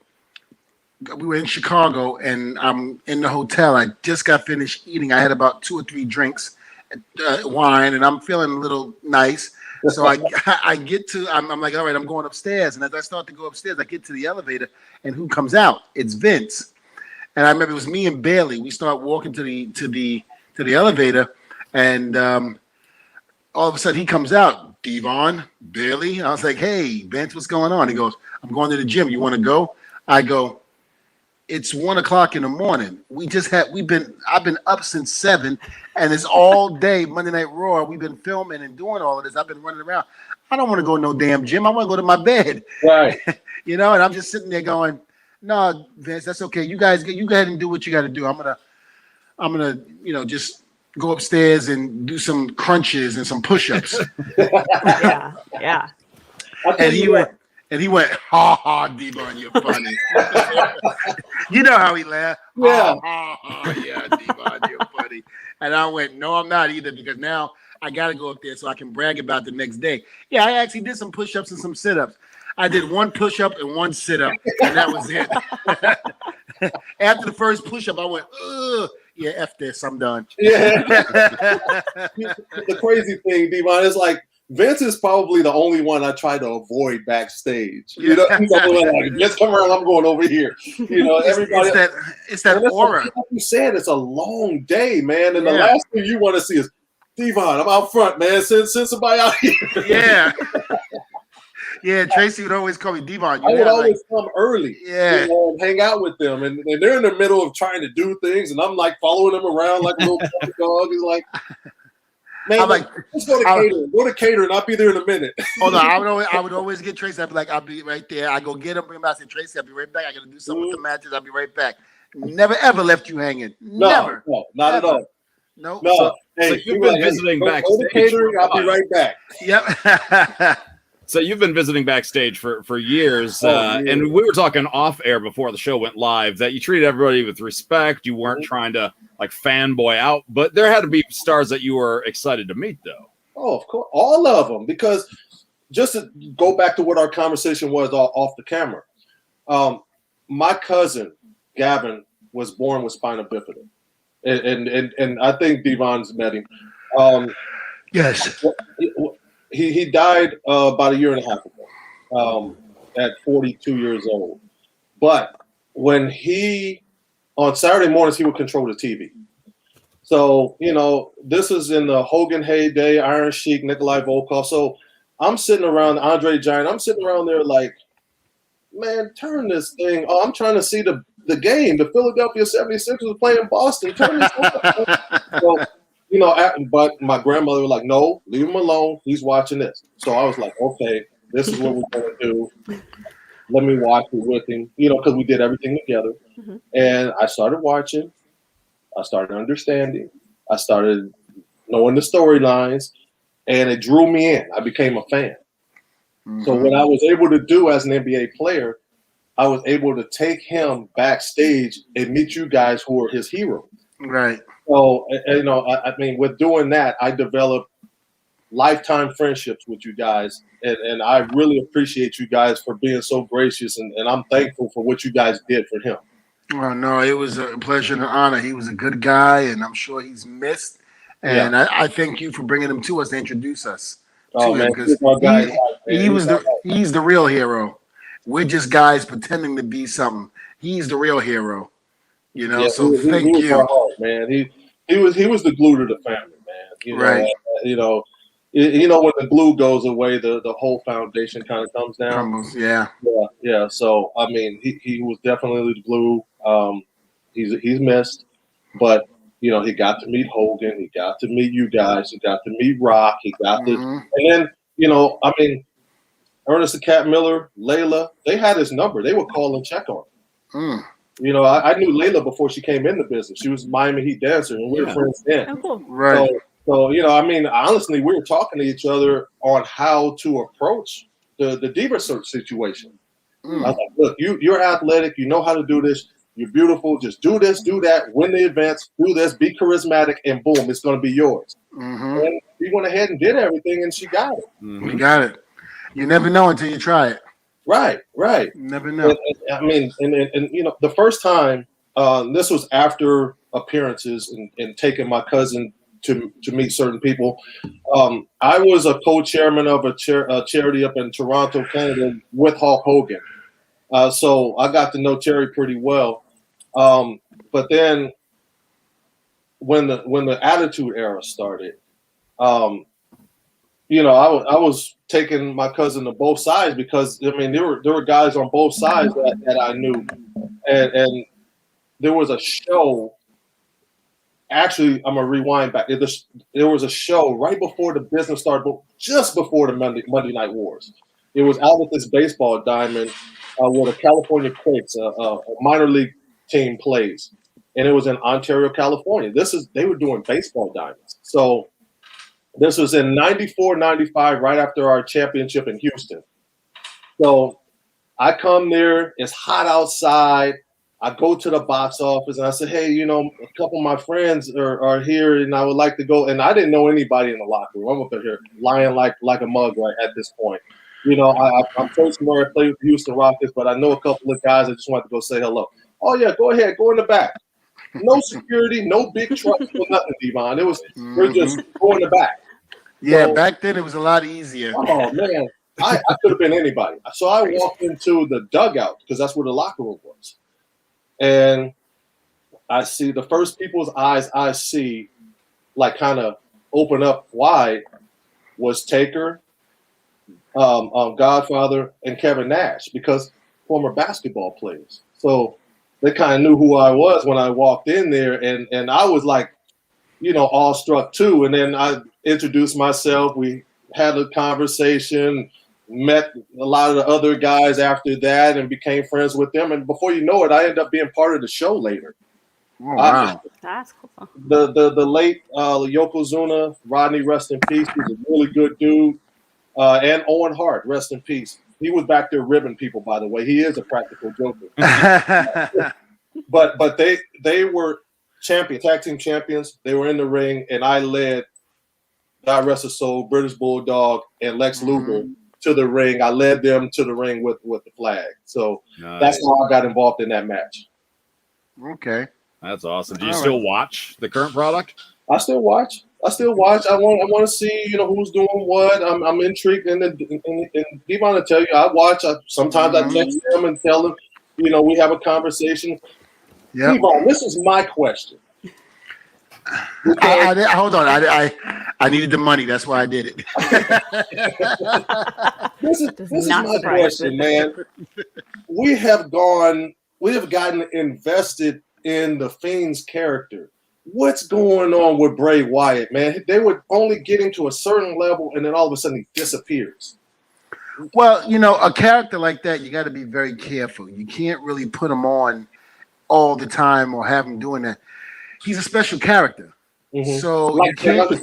C: we were in Chicago, and I'm in the hotel. I just got finished eating. I had about 2 or 3 drinks, wine, and I'm feeling a little nice. So I get to, I'm like, all right, I'm going upstairs. And as I start to go upstairs, I get to the elevator, and who comes out? It's Vince. And I remember it was me and Bailey. We start walking to the elevator, and all of a sudden he comes out. Dvon, Bailey. I was like, "Hey, Vince, what's going on?" He goes, "I'm going to the gym. You want to go?" I go, "It's 1 o'clock in the morning. I've been up since 7, and it's all day Monday Night Raw. We've been filming and doing all of this. I've been running around. I don't want to go to no damn gym. I want to go to my bed."
D: Right.
C: And I'm just sitting there going, "No, Vince, that's okay. You guys, you go ahead and do what you got to do. I'm gonna, just go upstairs and do some crunches and some push-ups."
A: Yeah.
C: And he went, "Ha ha, Dvon, you're funny." You know how he laughed.
D: Yeah.
C: Ha, ha, ha, yeah, Dvon, you're funny. And I went, "No, I'm not either, because now I got to go up there so I can brag about the next day." Yeah, I actually did some push-ups and some sit-ups. I did 1 push-up and 1 sit-up, and that was it. After the first push-up, I went, "Ugh, yeah, F this, I'm done."
D: Yeah. The crazy thing, Dvon, is like Vince is probably the only one I try to avoid backstage. He's the only one like, just come around, I'm going over here. Everybody.
C: It's that aura.
D: Like you said, it's a long day, man, and the last thing you want to see is Dvon, I'm out front, man. Send somebody out here.
C: Yeah. Yeah, Tracy would always call me Dvon.
D: I would always come early,
C: and
D: hang out with them, and they're in the middle of trying to do things, and I'm like following them around like a little dog. He's like, "Man,
C: I'm like,
D: let's go to catering. Go to catering. I'll be there in a minute."
C: Hold on, I would always get Tracy. I'd be like, "I'll be right there." I go get him, bring him out. I say, "Tracy, I'll be right back. I got to do something with the matches. I'll be right back." Never ever left you hanging. Never.
D: No, not at all.
C: No.
D: So,
B: hey, you've been visiting backstage.
D: Go to catering. I'll be right back.
C: Yep.
B: So you've been visiting backstage for years, and we were talking off air before the show went live that you treated everybody with respect. You weren't trying to like fanboy out, but there had to be stars that you were excited to meet, though.
D: Oh, of course, all of them. Because just to go back to what our conversation was off the camera, my cousin Gavin was born with spina bifida, and I think Dvon's met him.
C: Yes.
D: He died about 1.5 years ago, at 42 years old. But when on Saturday mornings, he would control the TV. So, this is in the Hogan heyday, Iron Sheik, Nikolai Volkov. So I'm sitting around, Andre Giant, I'm sitting around there like, man, turn this thing. Oh, I'm trying to see the game. The Philadelphia 76ers are playing Boston. Turn this on. So, but my grandmother was like, "No, leave him alone. He's watching this." So I was like, "Okay, this is what we're going to do. Let me watch it with him." Because we did everything together. Mm-hmm. And I started watching. I started understanding. I started knowing the storylines, and it drew me in. I became a fan. Mm-hmm. So what I was able to do as an NBA player, I was able to take him backstage and meet you guys who are his heroes.
C: Right.
D: So, I mean, with doing that, I developed lifetime friendships with you guys. And I really appreciate you guys for being so gracious. And I'm thankful for what you guys did for him.
C: Oh no, it was a pleasure and an honor. He was a good guy, and I'm sure he's missed. And I thank you for bringing him to us to introduce us to him because he's the real hero. We're just guys pretending to be something. He's the real hero, you know. So thank you,
D: heart, man. He was the glue to the family, man. You know,
C: right?
D: When the glue goes away, the whole foundation kind of comes down.
C: Crumbles, yeah.
D: So I mean, he was definitely the glue. He's missed, but he got to meet Hogan, he got to meet you guys, he got to meet Rock, he got to, and then I mean, Ernest the Cat Miller, Layla, they had his number. They would call and check on him. I knew Layla before she came in the business. She was a Miami Heat dancer, and we were friends then.
A: Oh, cool.
C: Right.
D: So I mean, honestly, we were talking to each other on how to approach the diva search situation. I was like, look, you're athletic, you know how to do this. You're beautiful. Just do this, do that, win the events, do this, be charismatic, and boom, it's going to be yours. And we went ahead and did everything, and she got it.
C: We got it. You never know until you try it.
D: Right.
C: You never know.
D: I mean, and the first time, this was after appearances and taking my cousin to meet certain people. I was a co-chairman of a charity up in Toronto, Canada, with Hulk Hogan. So I got to know Terry pretty well. But then when the Attitude Era started, I was taking my cousin to both sides because I mean there were guys on both sides that I knew, and there was a show. Actually, I'm gonna rewind back. There was a show right before the business started, just before the Monday Night Wars. It was out at this baseball diamond where the California Quakes, a minor league team, plays, and it was in Ontario, California. They were doing baseball diamonds. So this was in 94, 95, right after our championship in Houston. So I come there. It's hot outside. I go to the box office and I said, hey, a couple of my friends are here and I would like to go. And I didn't know anybody in the locker room. I'm up here lying like a mug right at this point. I'm Tracy Murray, I play with the Houston Rockets, but I know a couple of guys. I just wanted to go say hello. Oh, yeah, go ahead. Go in the back. No security, no big truck, no nothing, Dvon. We're just going in the back.
C: Yeah, so, back then it was a lot easier.
D: Oh, man. I could have been anybody. So I walked into the dugout because that's where the locker room was. And I see the first people's eyes I see like kind of open up wide was Taker, Godfather, and Kevin Nash because former basketball players. So they kind of knew who I was when I walked in there. And I was like, awestruck too. And then I introduced myself. We had a conversation, met a lot of the other guys after that and became friends with them. And before you know it, I ended up being part of the show later.
C: Oh, wow.
A: That's cool.
D: The late Yokozuna, Rodney, rest in peace. He's a really good dude. And Owen Hart, rest in peace. He was back there ribbing people, by the way. He is a practical joker. But they were tag team champions. They were in the ring, and I led, God rest his soul, British Bulldog and Lex Luger to the ring. I led them to the ring with the flag. So That's how I got involved in that match.
C: Okay.
B: That's awesome. Do you still watch the current product?
D: I still watch. I want to see, who's doing what. I'm intrigued. And Dvon to tell you, I watch. Sometimes I text them and tell them, we have a conversation.
C: Yeah.
D: Dvon, this is my question.
C: Hold on. I needed the money. That's why I did it.
D: This is my question, man. We have gotten invested in the Fiend's character. What's going on with Bray Wyatt, man? They would only get him to a certain level, and then all of a sudden he disappears.
C: Well, a character like that, you got to be very careful. You can't really put him on all the time or have him doing that. He's a special character. Mm-hmm. So you can't,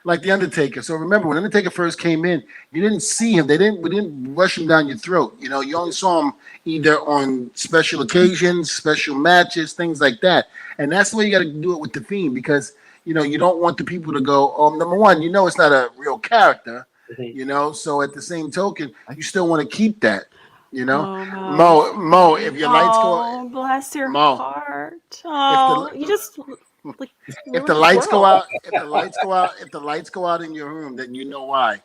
C: like the Undertaker. So remember, when Undertaker first came in, you didn't see him. We didn't rush him down your throat. You only saw him either on special occasions, special matches, things like that. And that's the way you got to do it with the Fiend because, you don't want the people to go, number one, it's not a real character, so at the same token, you still want to keep that. You know,
A: Oh,
C: Mo, if your lights go,
A: oh, bless your
C: Mo,
A: heart. Oh, you just like
C: if the
A: ruined
C: lights go
A: world.
C: out, if the lights go out in your room, then you know why.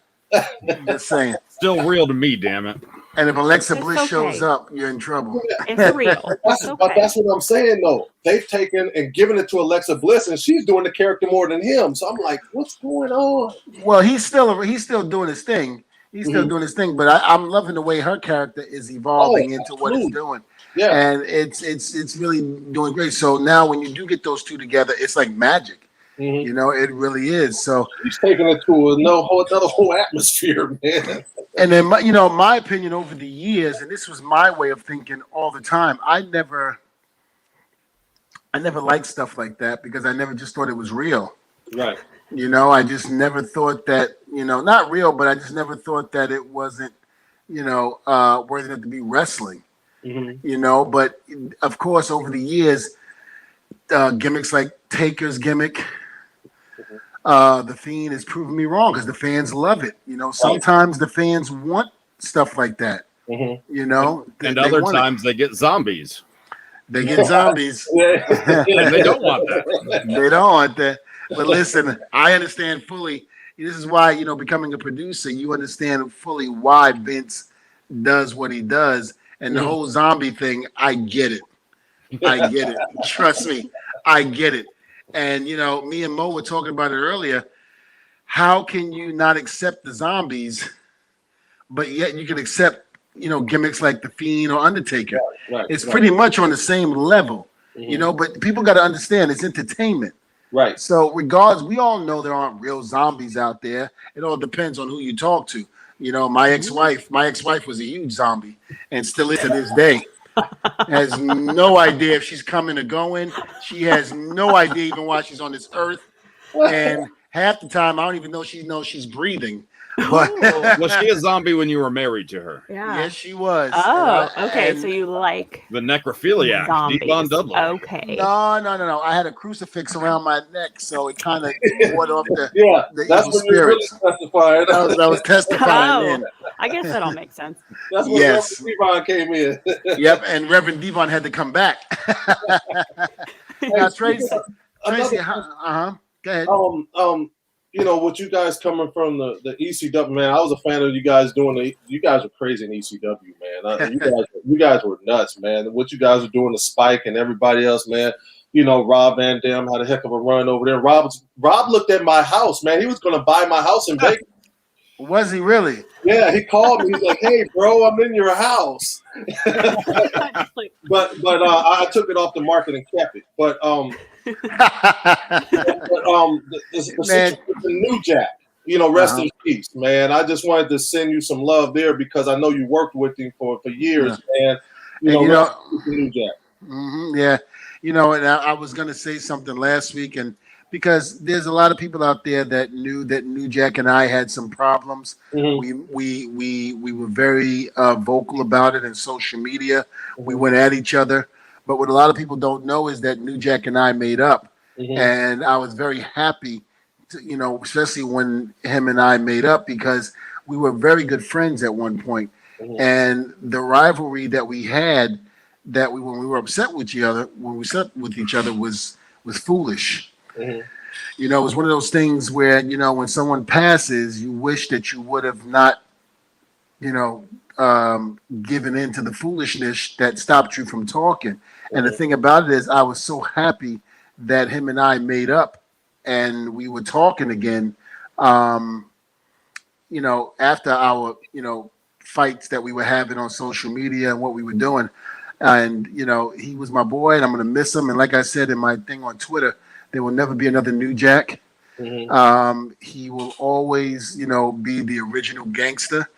C: Just saying.
B: Still real to me, damn it.
C: And if Alexa
A: It's
C: Bliss shows
A: okay.
C: up, you're in trouble.
A: It's real. It's
D: But
A: okay.
D: that's what I'm saying, though. They've taken and given it to Alexa Bliss, and she's doing the character more than him. So I'm like, what's going on?
C: Well, he's still doing his thing. He's still doing his thing, but I'm loving the way her character is evolving into what it's doing.
D: Yeah.
C: And it's really doing great. So now when you do get those two together, it's like magic. You know, it really is. So
D: he's taking it to another whole atmosphere, man.
C: And then my opinion over the years, and this was my way of thinking all the time. I never liked stuff like that because I never just thought it was real.
D: Right.
C: You know, I just never thought that, not real, but I just never thought that it wasn't, worthy enough to be wrestling. But of course, over the years, gimmicks like Taker's gimmick, the Fiend has proven me wrong because the fans love it. Sometimes the fans want stuff like that.
B: And other times they get zombies.
C: They get zombies.
B: They don't want that.
C: They don't want that. But listen, I understand fully. This is why, becoming a producer, you understand fully why Vince does what he does. And the whole zombie thing, I get it. I get it. Trust me, I get it. And, me and Mo were talking about it earlier. How can you not accept the zombies, but yet you can accept, gimmicks like The Fiend or Undertaker? Right, it's pretty much on the same level, but people got to understand it's entertainment.
D: Right.
C: So regardless, we all know there aren't real zombies out there. It all depends on who you talk to. My ex-wife was a huge zombie and still is to this day. Has no idea if she's coming or going. She has no idea even why she's on this earth. And half the time, I don't even know she knows she's breathing. But
B: was she a zombie when you were married to her?
A: Yeah.
C: Yes, she was.
A: Oh, okay. So you like
B: the necrophiliac, Dvon Dudley.
A: Okay.
C: No. I had a crucifix around my neck, so it kind of ward off the
D: that's
C: evil
D: when you really testified.
C: I was testifying.
A: I guess that all makes sense.
D: That's when Dvon came in.
C: Yep, and Reverend Dvon had to come back. Now, Tracy, go ahead.
D: With you guys coming from the ECW, man, I was a fan of you guys you guys were crazy in ECW, man. You guys were nuts, man. What you guys were doing to Spike and everybody else, man. Rob Van Dam had a heck of a run over there. Rob looked at my house, man. He was going to buy my house in Vegas.
C: Was he really?
D: Yeah, he called me. He's like, "Hey, bro, I'm in your house." but I took it off the market and kept it. But the New Jack, rest in peace, man. I just wanted to send you some love there because I know you worked with him for years, man. New Jack.
C: Yeah, and I was gonna say something last week, and because there's a lot of people out there that knew that New Jack and I had some problems. We were very vocal about it in social media. We went at each other. But what a lot of people don't know is that New Jack and I made up. And I was very happy to, especially when him and I made up because we were very good friends at one point. And the rivalry that we had when we were upset with each other, was foolish. It was one of those things where, when someone passes, you wish that you would have not, given in to the foolishness that stopped you from talking. And the thing about it is I was so happy that him and I made up and we were talking again, after our, fights that we were having on social media and what we were doing. And, he was my boy and I'm going to miss him. And like I said in my thing on Twitter, there will never be another New Jack. He will always, be the original gangster.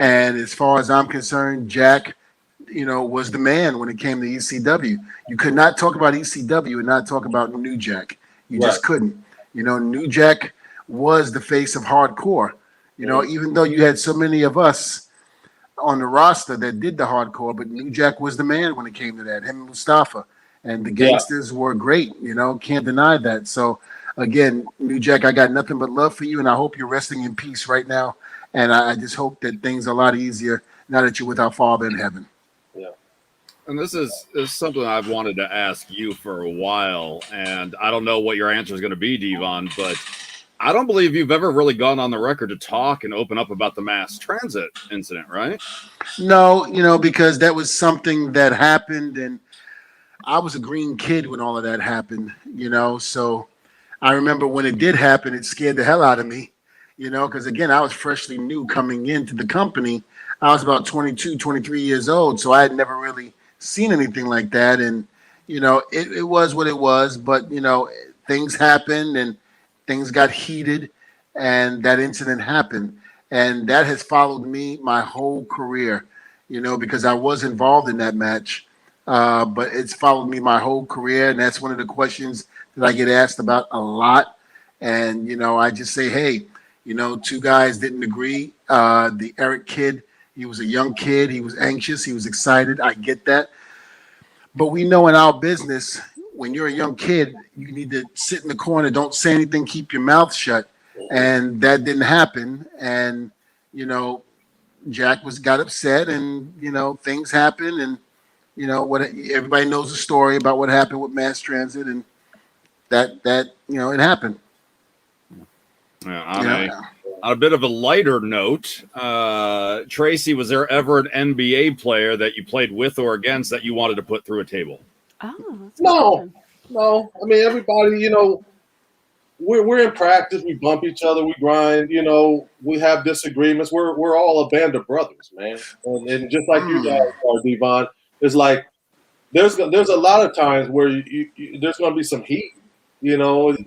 C: And as far as I'm concerned, Jack, was the man when it came to ECW. You could not talk about ECW and not talk about New Jack. You just couldn't. New Jack was the face of hardcore. Even though you had so many of us on the roster that did the hardcore, but New Jack was the man when it came to that. Him and Mustafa. And the gangsters were great, can't deny that. So, again, New Jack, I got nothing but love for you, and I hope you're resting in peace right now. And I just hope that things are a lot easier now that you're with our Father in heaven.
D: Yeah.
B: And this is something I've wanted to ask you for a while, and I don't know what your answer is going to be, Dvon, but I don't believe you've ever really gone on the record to talk and open up about the mass transit incident, right?
C: No, because that was something that happened, and I was a green kid when all of that happened, so I remember when it did happen, it scared the hell out of me, because again, I was freshly new coming into the company. I was about 22, 23 years old, so I had never really seen anything like that. And, it was what it was, but, things happened and things got heated, and that incident happened. And that has followed me my whole career, because I was involved in that match. But it's followed me my whole career, and that's one of the questions that I get asked about a lot. And, I just say, hey, two guys didn't agree. The Eric kid, he was a young kid. He was anxious. He was excited. I get that. But we know in our business, when you're a young kid, you need to sit in the corner. Don't say anything. Keep your mouth shut. And that didn't happen. And, Jack got upset, and, things happened. And, what everybody knows the story about what happened with mass transit, and that it happened.
B: Yeah, on a bit of a lighter note, Tracy, was there ever an NBA player that you played with or against that you wanted to put through a table?
A: Oh,
D: No. I mean, everybody, we're in practice. We bump each other. We grind. We have disagreements. We're all a band of brothers, man. And just like you guys are, Dvon, it's like there's a lot of times where there's going to be some heat, and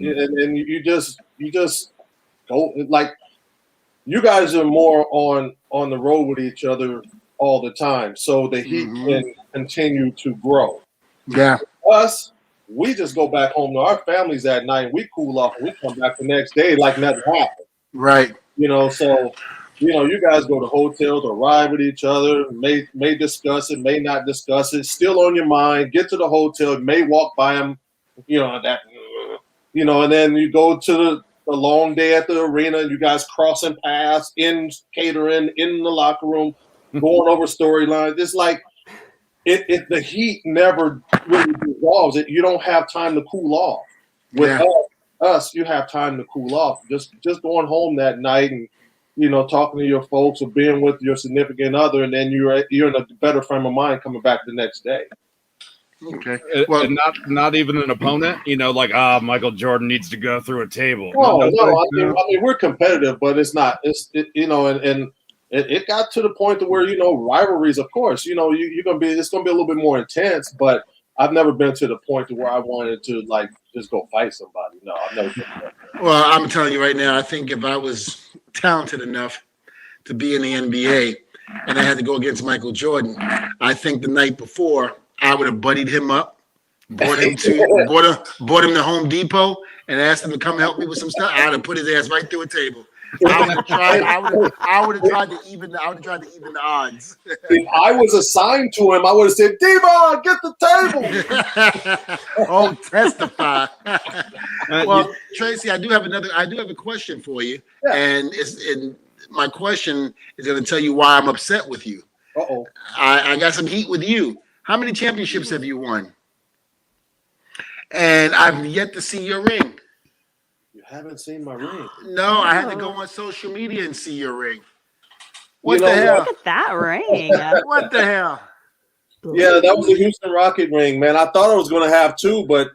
D: you just go, like, you guys are more on the road with each other all the time, so the heat can continue to grow.
C: Yeah.
D: Us, we just go back home to our families at night, and we cool off, and we come back the next day like nothing happened.
C: Right.
D: So you guys go to hotels or ride with each other, may discuss it, may not discuss it, still on your mind. Get to the hotel, may walk by them, and then you go to the long day at the arena, and you guys crossing paths in catering, in the locker room, going over storylines. It's like the heat never really dissolves. You don't have time to cool off. With us, you have time to cool off. Just going home that night and talking to your folks or being with your significant other, and then you're in a better frame of mind coming back the next day.
C: Okay.
B: Well, and not even an opponent, like Michael Jordan needs to go through a table.
D: No. I mean, we're competitive, but it's not. And it got to the point to where rivalries. Of course, you're gonna be. It's gonna be a little bit more intense, but I've never been to the point to where I wanted to just go fight somebody. No, I've never been there.
C: Well, I'm telling you right now, I think if I was talented enough to be in the NBA and I had to go against Michael Jordan, I think the night before I would have buddied him up, brought him to Home Depot, and asked him to come help me with some stuff. I would have put his ass right through a table. I would have tried to even the odds.
D: If I was assigned to him, I would have said, "Dvon, get the
C: table." Oh, testify. Well, Tracy, I do have a question for you, and my question is going to tell you why I'm upset with you.
D: Uh-oh.
C: I got some heat with you. How many championships have you won? And I've yet to see your ring.
D: You haven't seen my ring?
C: No, I had to go on social media and see your ring. What the hell?
A: Look at that ring.
C: What the hell?
D: Yeah, that was a Houston Rocket ring, man. I thought I was going to have two, but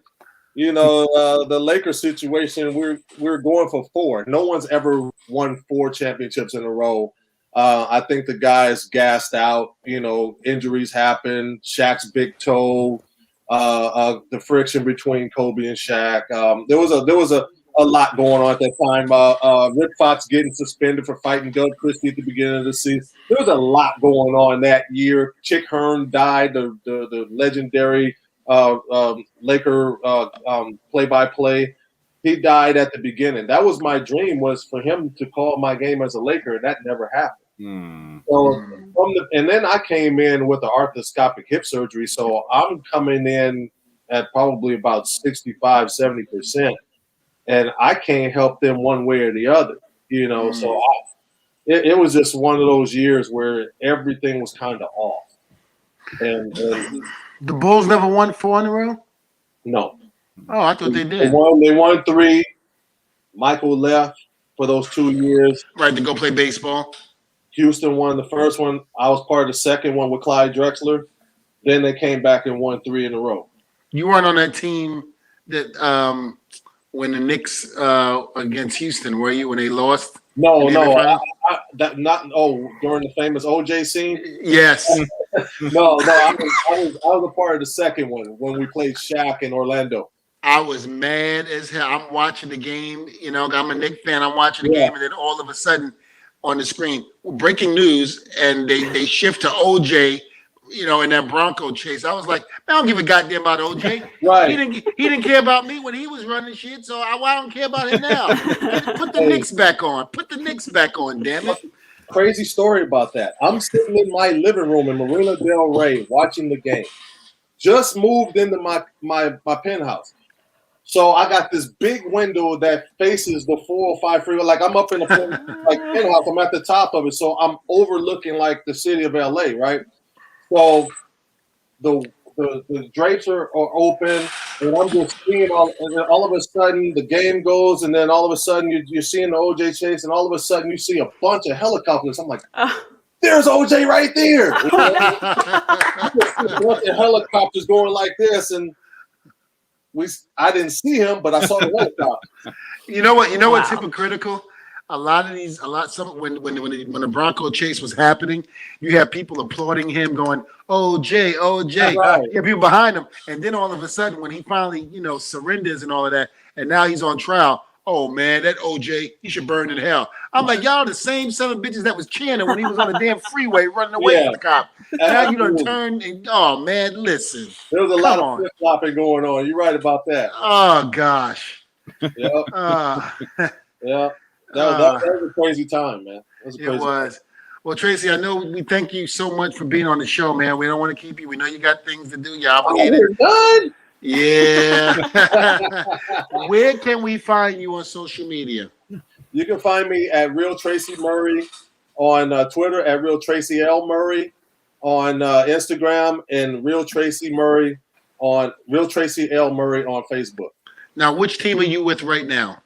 D: the Lakers situation, we're going for 4. No one's ever won 4 championships in a row. I think the guys gassed out. Injuries happened. Shaq's big toe, the friction between Kobe and Shaq. There was a lot going on at that time. Rick Fox getting suspended for fighting Doug Christie at the beginning of the season. There was a lot going on that year. Chick Hearn died, the legendary Laker play-by-play. He died at the beginning. That was my dream, was for him to call my game as a Laker, and that never happened. So and then I came in with the arthroscopic hip surgery, so I'm coming in at probably about 65, 70%, and I can't help them one way or the other. So it was just one of those years where everything was kind of off. And
C: the Bulls never won 4 in a row?
D: No.
C: Oh, I thought they did.
D: They won 3. Michael left for those 2 years.
C: Right, to go play baseball.
D: Houston won the first one. I was part of the second one with Clyde Drexler. Then they came back and won 3 in a row.
C: You weren't on that team that when the Knicks against Houston, were you, when they lost?
D: No. During the famous OJ scene?
C: Yes.
D: No, I was a part of the second one when we played Shaq in Orlando.
C: I was mad as hell. I'm watching the game. You know, I'm a Knicks fan. I'm watching the game, and then all of a sudden on the screen, breaking news, and they shift to OJ, you know, in that Bronco chase. I was like, I don't give a goddamn about OJ.
D: Right.
C: He didn't care about me when he was running shit, so I don't care about him now. Put the Knicks back on. Put the Knicks back on, damn it.
D: Crazy story about that. I'm sitting in my living room in Marina Del Rey watching the game. Just moved into my penthouse. So I got this big window that faces the 405 freeway. Like I'm up in the penthouse. I'm at the top of it. So I'm overlooking like the city of LA, right? So the drapes are open, and I'm just seeing and then all of a sudden the game goes, and then all of a sudden you're seeing the OJ chase, and all of a sudden you see a bunch of helicopters. I'm like, there's OJ right there. You know? A bunch of helicopters going like this, and I didn't see him, but I saw the helicopter.
C: You know what's hypocritical? When the Bronco chase was happening, you have people applauding him, going, OJ.
D: Right.
C: You have people behind him, and then all of a sudden, when he finally, surrenders and all of that, and now he's on trial. Oh man, that OJ, he should burn in hell. I'm like, y'all the same son of bitches that was chanting when he was on the damn freeway running away from the cop. And now you done turn and oh man, listen.
D: There was a lot of flip-flopping going on. You're right about that.
C: Oh gosh.
D: Yep. Yeah. That was a crazy time, man.
C: It was. Well, Tracy, I know we thank you so much for being on the show, man. We don't want to keep you. We know you got things to do. You're obligated.
D: We're done.
C: Yeah. Where can we find you on social media?
D: You can find me at Real Tracy Murray on Twitter, at Real Tracy L Murray on Instagram, and Real Tracy Murray on Real Tracy L Murray on Facebook.
C: Now, which team are you with right now?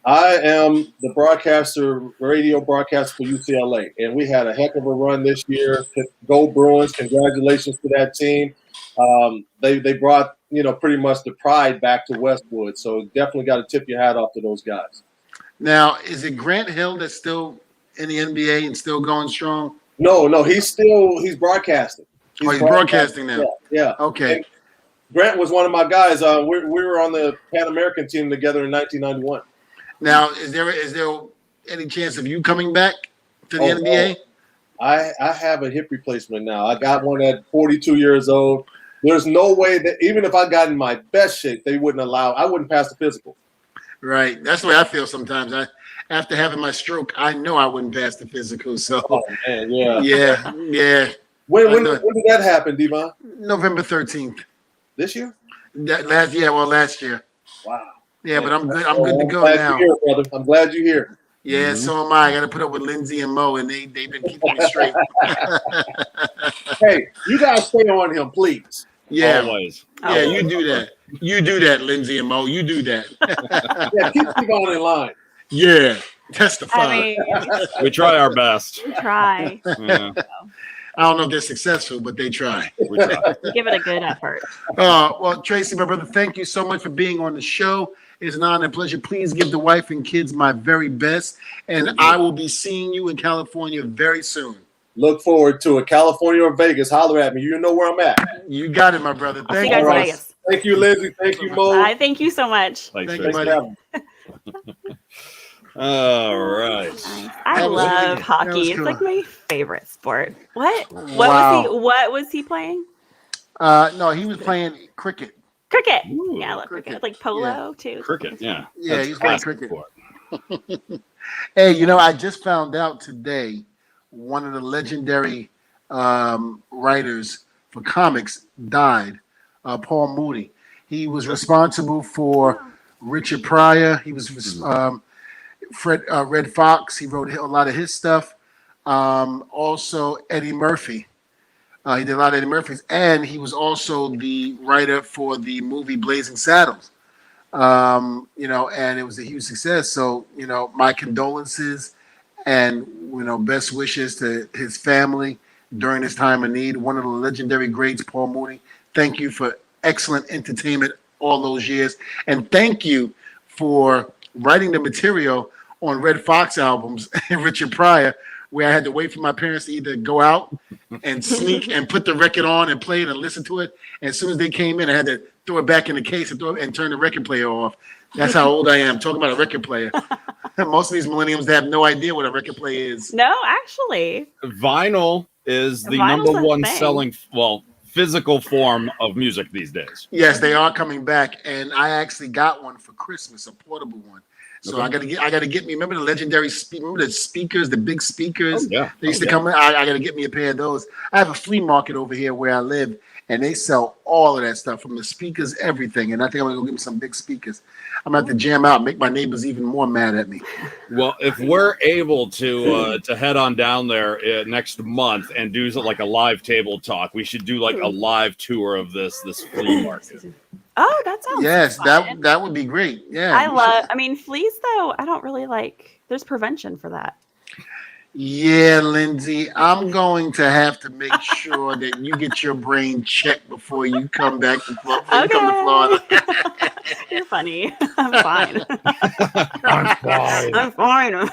D: I am the radio broadcaster for UCLA, and we had a heck of a run this year. Go Bruins! Congratulations to that team. They brought pretty much the pride back to Westwood, so definitely got to tip your hat off to those guys.
C: Now, is it Grant Hill that's still in the NBA and still going strong?
D: No, he's broadcasting.
C: He's broadcasting now.
D: Yeah.
C: Okay.
D: And Grant was one of my guys. We were on the Pan American team together in 1991.
C: Now, is there any chance of you coming back to the NBA?
D: I have a hip replacement now. I got one at 42 years old. There's no way that even if I got in my best shape, they wouldn't allow. I wouldn't pass the physical.
C: Right. That's the way I feel sometimes. After having my stroke, I know I wouldn't pass the physical. So.
D: Oh man, yeah.
C: Yeah.
D: When did that happen, Dvon?
C: November 13th.
D: This year?
C: Last year.
D: Wow.
C: Yeah, but I'm good to go now.
D: You're here, brother. I'm glad you're here.
C: Yeah, so am I. I got to put up with Lindsay and Mo, and they've been keeping me straight.
D: Hey, you guys stay on him, please.
C: Yeah,
B: always.
C: Yeah, you do that. You do that, Lindsay and Mo. You do that.
D: Yeah, keep Dvon in line.
C: Yeah, testify.
A: I mean,
B: We try our best.
A: we try.
B: Yeah,
C: I don't know if they're successful, but they try.
B: we try.
A: We give it a good effort.
C: Well, Tracy, my brother, thank you so much for being on the show. It's an honor and pleasure. Please give the wife and kids my very best, and I will be seeing you in California very soon.
D: Look forward to it. California or Vegas, holler at me. You know where I'm at.
C: You got it, my brother.
A: I'll see you guys in Vegas.
D: Thank you, Lindsay. Thank you, Mo.
A: Thank you so much.
B: Thanks,
C: Thank
B: Tracy.
C: you, buddy.
B: All right.
A: I love hockey.
C: was
A: It's
C: cool.
A: like my favorite sport. What
C: Wow.
A: was he playing?
C: No, he was playing cricket.
A: Cricket.
B: Ooh,
A: Yeah, I love cricket.
C: cricket.
A: Like polo too.
B: Cricket, yeah.
C: Yeah,
B: That's
C: he's playing
B: classic
C: cricket.
B: sport.
C: Hey, I just found out today one of the legendary writers for comics died, Paul Mooney. He was responsible for Richard Pryor. He was
E: Red Fox. He wrote a lot of his stuff. Also Eddie Murphy. He did a lot of Eddie Murphy's, and he was also the writer for the movie Blazing Saddles. And it was a huge success. So, my condolences and, best wishes to his family during this time of need. One of the legendary greats, Paul Mooney. Thank you for excellent entertainment all those years. And thank you for writing the material on Red Fox albums and Richard Pryor, where I had to wait for my parents to either go out and sneak and put the record on and play it and listen to it. And as soon as they came in, I had to throw it back in the case and turn the record player off. That's how old I am. Talking about a record player. Most of these millennials have no idea what a record player is.
A: No, actually.
B: Vinyl is the
A: Vinyl's
B: number one
A: thing.
B: selling, physical form of music these days.
E: Yes, they are coming back. And I actually got one for Christmas, a portable one. So I gotta get me. Remember the legendary remember the speakers, the big speakers?
B: Oh, yeah.
E: They used to come in. I gotta get me a pair of those. I have a flea market over here where I live, and they sell all of that stuff, from the speakers, everything. And I think I'm gonna go get me some big speakers. I'm gonna have to jam out, make my neighbors even more mad at me.
B: Well, if we're able to head on down there next month and do like a live table talk, we should do like a live tour of this flea market.
A: Oh, that sounds fun.
E: that would be great. Yeah,
A: fleas though, I don't really like. There's prevention for that.
E: Yeah, Lindsay, I'm going to have to make sure that you get your brain checked before you come back to Florida.
A: You're funny. I'm fine.
B: I'm fine.
A: I'm fine.